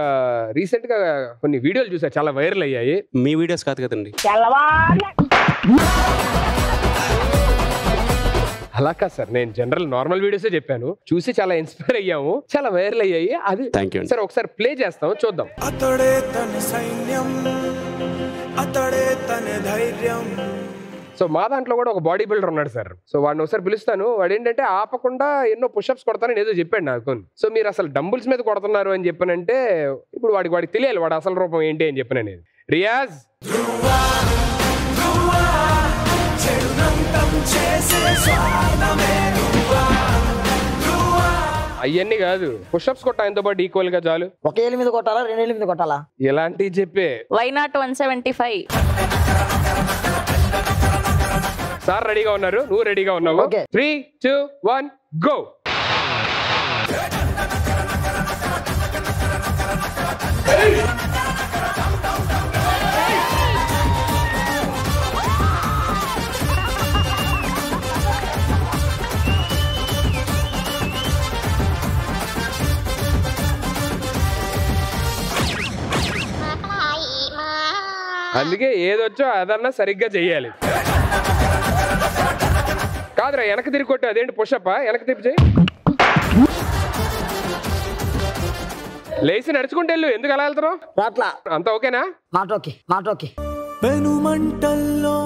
రీసెంట్ గా కొన్ని వీడియోలు చూసా, చాలా వైరల్ అయ్యాయి. మీ వీడియోస్ కాదు కదండి. అలా కాదు సార్, నేను జనరల్ నార్మల్ వీడియోసే చెప్పాను. చూసి చాలా ఇన్స్పైర్ అయ్యాము, చాలా వైరల్ అయ్యాయి. అది సార్ ఒకసారి ప్లే చేస్తాం, చూద్దాం. అతడే తన సైన్యం, అతడే తన ధైర్యం. సో మా దాంట్లో కూడా ఒక బాడీ బిల్డర్ ఉన్నాడు సార్. సో వాడిని ఒకసారి పిలుస్తాను. వాడు ఏంటంటే ఆపకుండా ఎన్నో పుషప్స్ కొడతానని ఏదో చెప్పాడు నాకు. సో మీరు అసలు డంబుల్స్ మీద కొడుతున్నారు అని చెప్పానంటే ఇప్పుడు వాడికి తెలియాలి వాడు అసలు రూపం ఏంటి అని చెప్పాననేది. రియాజ్ అవన్నీ కాదు, పుషప్స్ కొట్టా ఎంతో పాటు ఈక్వల్ గా చాలు. ఒక ఏళ్ళ మీద కొట్టాలా, 2 ఏళ్ళ మీద కొట్టాలా? ఎలాంటివి చెప్పే. Why not 175? సార్ రెడీగా ఉన్నారు, నువ్వు రెడీగా ఉన్నావు. 3, 2, 1 గో. అందుకే ఏదొచ్చో అదన్నా సరిగ్గా చెయ్యాలి. కాదురా వెనక తిరిగి కొట్టు. అదేంటి పుషప్? వెనక తిప్పి చెయ్యి. లేచి నడుచుకుంటే వెళ్ళు, ఎందుకు అలా వెళ్తున్నావు? అట్లా అంత ఓకేనా? మాట ఓకే. పెనుమంటల్లో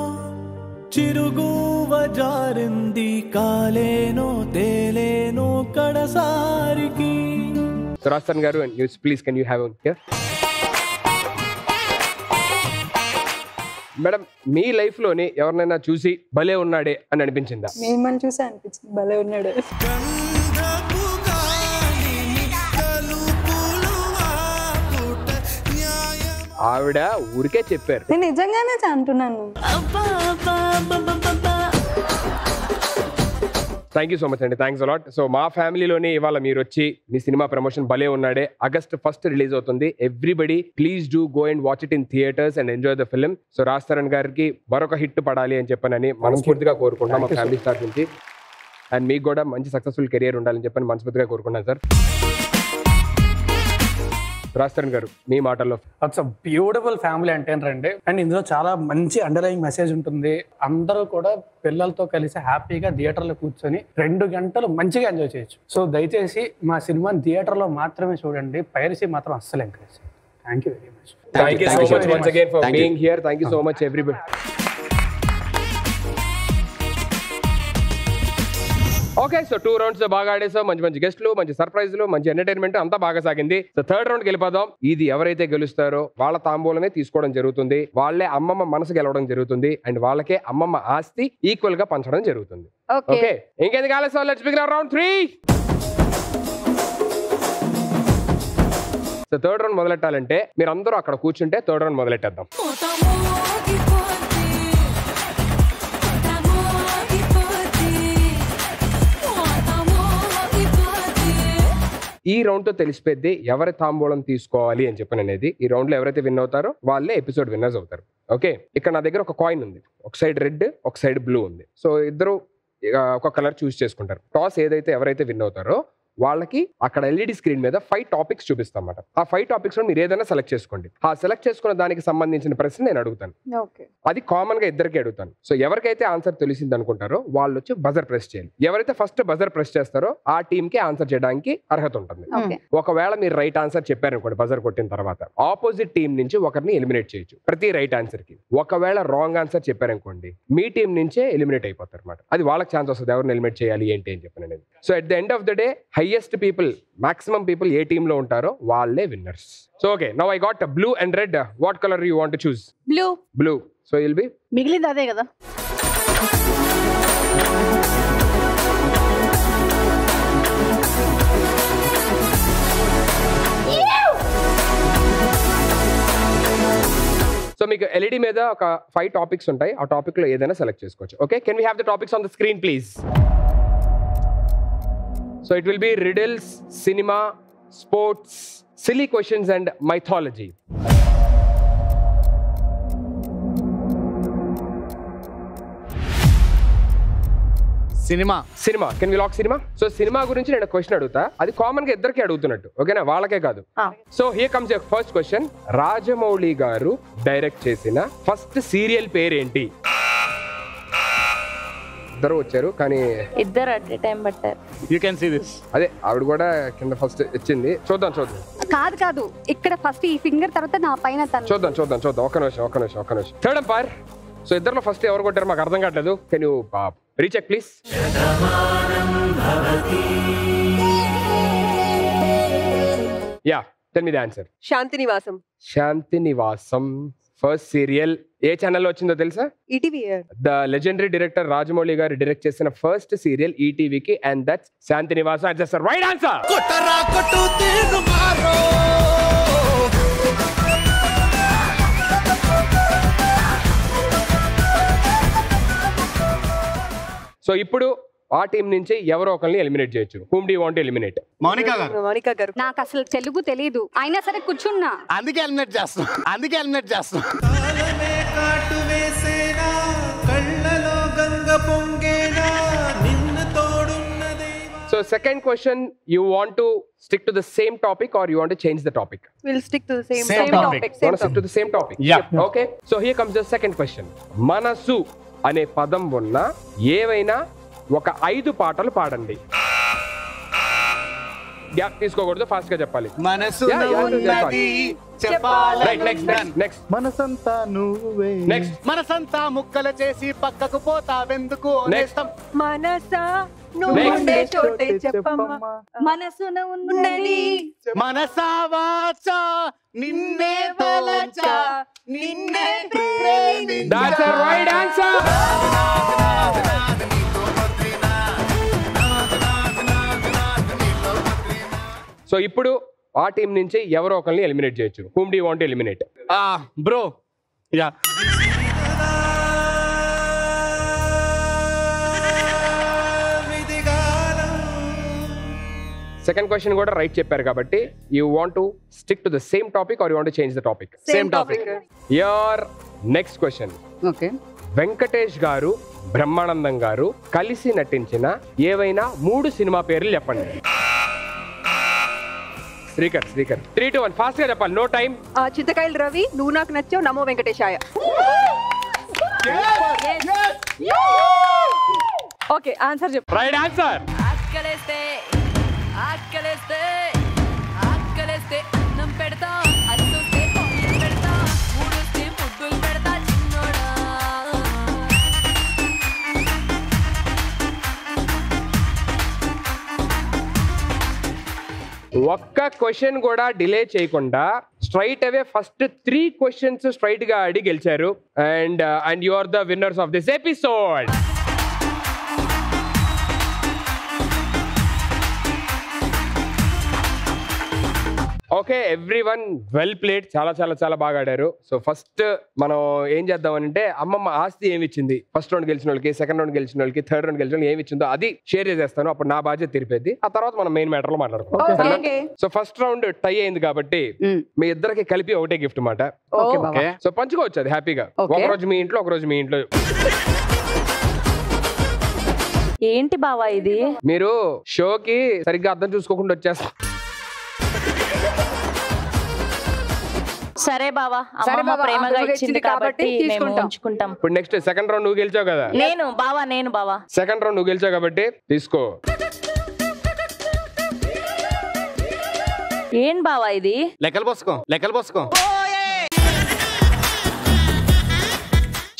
చిరుగువ జారింది కాలేనో తేలేనో కడసారికి. రాజస్థాన్ గారు, and you please can you have here? Madam, me life లోని ఎవరినైనా చూసి భలే ఉన్నాడే అని అనిపించిందా? మిమ్మల్ని చూసి అనిపించింది భలే ఉన్నాడు. ఆవిడ ఊరికే చెప్పారు. నేను నిజంగానే అంటున్నాను. థ్యాంక్ యూ సో మచ్ అండి, థ్యాంక్స్ అలాట్. సో మా ఫ్యామిలీలోనే ఇవాళ మీరు వచ్చి మీ సినిమా ప్రమోషన్ భలే ఉన్నాడే August 1st రిలీజ్ అవుతుంది. Everybody please do go and watch it in theatres and enjoy the film. So Raj Tarun గారికి మరొక హిట్ పడాలి అని చెప్పనని మనస్ఫూర్తిగా కోరుకుంటున్నాం మా ఫ్యామిలీ స్టార్ నుంచి. అండ్ మీకు కూడా మంచి సక్సెస్ఫుల్ కెరియర్ ఉండాలని చెప్పని మనస్ఫూర్తిగా కోరుకుంటున్నాను సార్. రాజ్ తరుణ్ గారు, మీ మాటల్లో. ఇట్స్ అ బ్యూటిఫుల్ ఫ్యామిలీ అంటే రండి. అండ్ ఇందులో చాలా మంచి అండర్లైయింగ్ మెసేజ్ ఉంటుంది. అందరూ కూడా పిల్లలతో కలిసి హ్యాపీగా థియేటర్లో కూర్చొని 2 గంటలు మంచిగా ఎంజాయ్ చేయొచ్చు. సో దయచేసి మా సినిమాని థియేటర్లో మాత్రమే చూడండి, పైరసీ మాత్రం అస్సలు encourage. Thank you very much. Thank you so much once again for being here. Thank you so much everybody. Okay, so 2 rounds బాగా ఆడేసాం. మంచి గెస్ట్లు, మంచి సర్ప్రైజ్లు, మంచి ఎంటర్టైన్మెంట్ అంతా బాగా సాగింది. సో 3rd రౌండ్కి వెళ్ళిపోదాం. ఇది ఎవరైతే గెలుస్తారో వాళ్ళ తాంబూలమే తీసుకోవడం జరుగుతుంది. వాళ్ళే అమ్మమ్మ మనసు గెలవడం జరుగుతుంది. అండ్ వాళ్ళకే అమ్మమ్మ ఆస్తి ఈక్వల్ గా పంచడం జరుగుతుంది. ఓకే, ఇంకెందుకు ఆలస్యం, let's begin round 3. So 3rd round మొదలెట్టాలంటే మీరు అందరూ అక్కడ కూర్చుంటే 3rd రౌండ్ మొదలెట్టేద్దాం. ఈ రౌండ్ తో తెలిసిపోద్ది ఎవరి తాంబూలం తీసుకోవాలి అని చెప్పని అనేది. ఈ రౌండ్ లో ఎవరైతే విన్ అవుతారో వాళ్ళే ఎపిసోడ్ విన్నర్స్ అవుతారు. ఓకే, ఇక్కడ నా దగ్గర ఒక కాయిన్ ఉంది. ఒక సైడ్ రెడ్, ఒక సైడ్ బ్లూ ఉంది. సో ఇద్దరు ఒక కలర్ చూస్ చేసుకుంటారు. టాస్ ఏదైతే ఎవరైతే విన్ అవుతారో వాళ్ళకి అక్కడ ఎల్ఈడి స్క్రీన్ మీద 5 టాపిక్స్ చూపిస్తాం అన్నమాట. ఆ 5 టాపిక్స్ లో మీరు ఏదైనా సెలెక్ట్ చేసుకోండి. ఆ సెలెక్ట్ చేసుకున్న దానికి సంబంధించిన ప్రశ్న నేను అడుగుతాను. అది కామన్ గా ఇద్దరికి అడుగుతాను. సో ఎవరికైతే ఆన్సర్ తెలిసింది అనుకుంటారో వాళ్ళు వచ్చి బజర్ ప్రెస్ చేయాలి. ఎవరైతే ఫస్ట్ బజర్ ప్రెస్ చేస్తారో ఆ టీమ్ కి ఆన్సర్ చేయడానికి అర్హత ఉంటుంది. ఒకవేళ మీరు రైట్ ఆన్సర్ చెప్పారనుకోండి బజర్ కొట్టిన తర్వాత, ఆపోజిట్ టీం నుంచి ఒకరిని ఎలిమినేట్ చేయొచ్చు ప్రతి రైట్ ఆన్సర్ కి. ఒకవేళ రాంగ్ ఆన్సర్ చెప్పారనుకోండి మీ టీం నుంచే ఎలిమినేట్ అయిపోతారు అనమాట. అది వాళ్ళకి ఛాన్స్ వస్తుంది ఎవరిని ఎలిమినేట్ చేయాలి ఏంటి అని చెప్పిన. So at the end of the day highest people, maximum people A team లో ఉంటారో వాళ్ళే winners. So okay, now I got blue and red. What colour you want to choose? Blue. So will be మిగిలింది అదే కదా. So మీకు LED మీద ఒక 5 topics ఉంటాయి. ఆ టాపిక్ లో ఏదైనా సెలెక్ట్ చేసుకోవచ్చు. Okay, can we have the topics on the screen please? So it will be riddles, cinema, sports, silly questions and mythology. Cinema. Can we lock cinema? So cinema గురించి నేను question అడుగుతా. అది common గా ఇద్దరికి అడుగుతున్నట్టు, ఓకేనా? వాళ్ళకే కాదు. So here comes your first question. Rajamouli garu direct చేసిన ఫస్ట్ సీరియల్ పేరేంటి? ఇద్దరు వచ్చారు కానీ ఇద్దరు అట్ టైం పట్టారు. You can see this. అదే ఆవిడ కూడా కింద ఫస్ట్ ఇచ్చింది. చూద్దాం. కాదు ఇక్కడ ఫస్ట్ ఈ ఫింగర్ తర్వాత నా పైన చూద్దాం. ఒక్క నిమిషం. Third umpire. సో ఇద్దరులో ఫస్ట్ ఎవరు కొట్టారు మాకు అర్థం కావట్లేదు. Can you recheck please? Yeah, tell me the answer. Shanti Nivasam first serial ఏ ఛానల్లో వచ్చిందో తెలుసా? ETV. The legendary director Rajamouli garu direct చేసిన ఫస్ట్ సీరియల్ ఈటీవీకి, and that's Shanti Nivasam. That's the right answer. So ఇప్పుడు ఆ టీం నుంచి ఎవరో ఒకరిని ఎలిమినేట్ చేయొచ్చు. Whom do you want to eliminate? Monika garu. నాకు అసలు తెలుగు తెలియదు, అయినా సరే కూర్చున్నా. అందుకే ఎలిమినేట్ చేస్తాం. So second question, you want to stick to the same topic or you want to change the topic? We'll stick to the same topic. You want to stick to the same topic? Yeah. Okay. So here comes the second question. Manasu అనే పదం ఉన్న ఏవైనా ఒక 5 పాటలు పాడండి. Gap తీసుకోకూడదు, fast గా చెప్పాలి. మనసు నెక్స్ట్ మనసంతా నువ్వే. నెక్స్ట్ మనసంతా ముక్కలు చేసి పక్కకు పోతావెందుకు నేస్తం. మనసా నువ్వుండే చోటే చెప్పమ్మా మనసున ఉన్నది మనసా వాచా నిన్నే తలచా నిన్నే ప్రేమించా. That's a right answer. So ఇప్పుడు ఆ టీం నుంచి ఎవరో ఒకరిని ఎలిమినేట్ చేయొచ్చు. Whom do you want to eliminate? Bro yeah second question కూడా రైట్ చెప్పారు కాబట్టి you want to stick to the same topic or you want to change the topic? Same topic. Your next question. Okay. Venkatesh garu, Brahmanandam గారు కలిసి నటించిన ఏవైనా 3 cinema పేర్లు చెప్పండి. Srikar 3, 2, 1 fast గా చెప్పాలి, నో టైం. చింతకాయలు రవి, నువ్వు నాకు నచ్చావు, నమో వెంకటేశాయ. ఓకే ఆన్సర్ చెప్పు. Right answer. అన్నం పెడతా, అరిసొస్తే పాలు పెడతా, మూడొస్తే ముద్దులు పెడతా చిన్నోడా. ఒక్క క్వశ్చన్ కూడా డిలే చేయకుండా straight away first 3 questions straight గా ఆడి గెలిచారు. And you are the winners of this episode. Okay everyone well played. చాలా చాలా చాలా బాగా ఆడారు. సో ఫస్ట్ మనం ఏం చేద్దాం అంటే అమ్మమ్మ ఆస్తి ఏమి ఇచ్చింది, ఫస్ట్ రౌండ్ గెలిచిన వాళ్ళకి, సెకండ్ రౌండ్ గెలిచిన వాళ్ళకి, థర్డ్ రౌండ్ గెలిచిన వాళ్ళకి ఏమి ఇచ్చిందో అది షేర్ చేసేస్తాను. అప్పుడు నా బాధ్యత తిరిపేది. ఆ తర్వాత మనం మెయిన్ మ్యాటర్ లో మాట్లాడుకుంటాం. సో ఫస్ట్ రౌండ్ టై అయింది కాబట్టి మీ ఇద్దరికి కలిపి ఒకటే గిఫ్ట్ మాట. సో పంచుకోవచ్చు అది హ్యాపీగా. ఒక రోజు మీ ఇంట్లో, ఒక రోజు మీ ఇంట్లో. ఏంటి బావా ఇది? మీరు షోకి సరిగ్గా అర్థం చూసుకోకుండా వచ్చేస్తారు. సరే బావా, అమ్మమ్మ ప్రేమగా ఇచ్చింది కాబట్టి మేము ఉంచుకుంటాం. ఇప్పుడు నెక్స్ట్ సెకండ్ రౌండ్ నువ్వు గెలిచావు కదా. నేను బావా సెకండ్ రౌండ్ నువ్వు గెలిచావు కాబట్టి తీసుకో. ఏం బావా ఇది? లెక్కలు పోసుకో.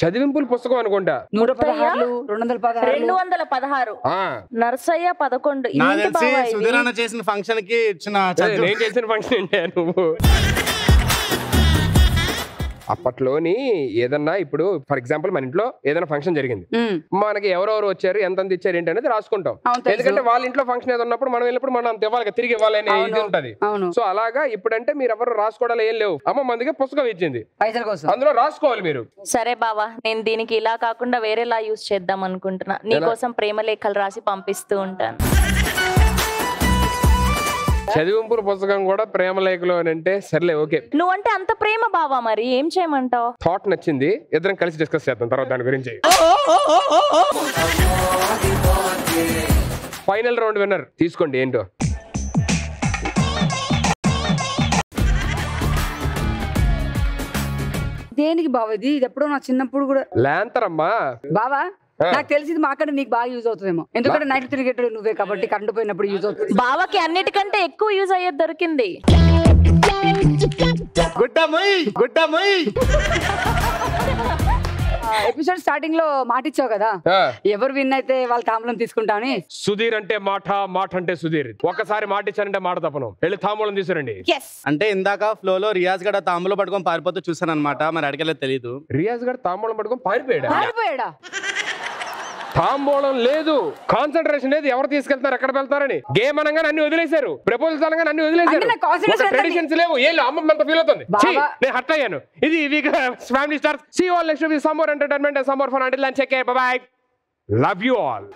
చదివింపుల పుస్తకం అనుకుంటా. 116, 216. నర్సయ్య 11. నాకు తెలిసి సుధీరన్న చేసిన ఫంక్షన్ కి ఇచ్చిన నేను చేసిన ఫంక్షన్ ఏంటి నువ్వు? అప్పట్లోని ఏదన్నా ఇప్పుడు ఫర్ ఎగ్జాంపుల్ మన ఇంట్లో ఏదైనా ఫంక్షన్ జరిగింది, మనకి ఎవరెవరు వచ్చారు, ఎంత ఇచ్చారు ఏంటి అనేది రాసుకుంటాం. ఎందుకంటే వాళ్ళ ఇంట్లో ఫంక్షన్ ఏదో ఉన్నప్పుడు మనం వెళ్ళినప్పుడు మనం అంత ఇవ్వాలి, తిరిగి ఇవ్వాలి అనే ఇది ఉంటది. సో అలాగా ఇప్పుడంటే మీరు ఎవరు రాసుకోవడాలు ఏం లేవు. అమ్మ మందికి పుస్తకం ఇచ్చింది, అందులో రాసుకోవాలి మీరు. సరే బావా, నేను దీనికి ఇలా కాకుండా వేరేలా యూజ్ చేద్దాం అనుకుంటున్నా. నీకోసం ప్రేమ లేఖలు రాసి పంపిస్తూ ఉంటాను. చదివింపుల పుస్తకం కూడా ప్రేమ లేఖలు అని అంటే సర్లే ఓకే. నువ్వంటే అంత ప్రేమ బావా, మరి ఏం చేయమంటావు? థాట్ నచ్చింది, ఇద్దరం కలిసి డిస్కస్ చేద్దాం తర్వాత దాని గురించి. ఫైనల్ రౌండ్ విన్నర్ తీసుకోండి ఏంటో. దేనికి బావ ఇది? ఇది ఎప్పుడో నా చిన్నప్పుడు కూడా. లాంతరమ్మా బావా నాకు తెలిసింది మాకంటే నీకు బాగా యూజ్ అవుతుందేమో, ఎందుకంటే నైట్ తిరిగేటప్పుడు నువ్వే కాబట్టి కరెంట్ పోయినప్పుడు యూజ్ అవుతుంది. బావకి అన్నిటికంటే ఎక్కువ యూజ్ అయ్యేది దొరికింది. ఎపిసోడ్ స్టార్టింగ్ లో మాట ఇచ్చావు కదా, ఎవరు విన్ అయితే వాళ్ళ తాంబూలం తీసుకుంటా అని. సుధీర్ అంటే మాట, మాట అంటే సుధీర్. ఒకసారి మాట ఇచ్చానంటే మాట తప్పను. వెళ్ళి తాంబూలం తీసుకురండి. అంటే ఇందాక ఫ్లో లో రియాజ్ గడ తాంబూలం పట్టుకొని పారిపోతూ చూసాను అనమాట, మరి అడగలేదు తెలియదు. రియాజ్ గడ తాంబూలం పట్టుకొని పారిపోయాడా? తాంబూలం లేదు, కాన్సన్ట్రేషన్ లేదు, ఎవరు తీసుకెళ్తారు, ఎక్కడ వెళ్తారని. గేమ్ అనగానే అన్ని వదిలేశారు, ప్రపోజల్స్ అనగానే అన్ని వదిలేశారు, ట్రెడిషన్స్ లేవు, ఏం అమ్మ ఎంత ఫీల్ అవుతుంది. నేను హర్ట్ అయ్యాను. ఇది family stars. See all next week, some more entertainment and some more fun. Until then take care, bye bye, love you all.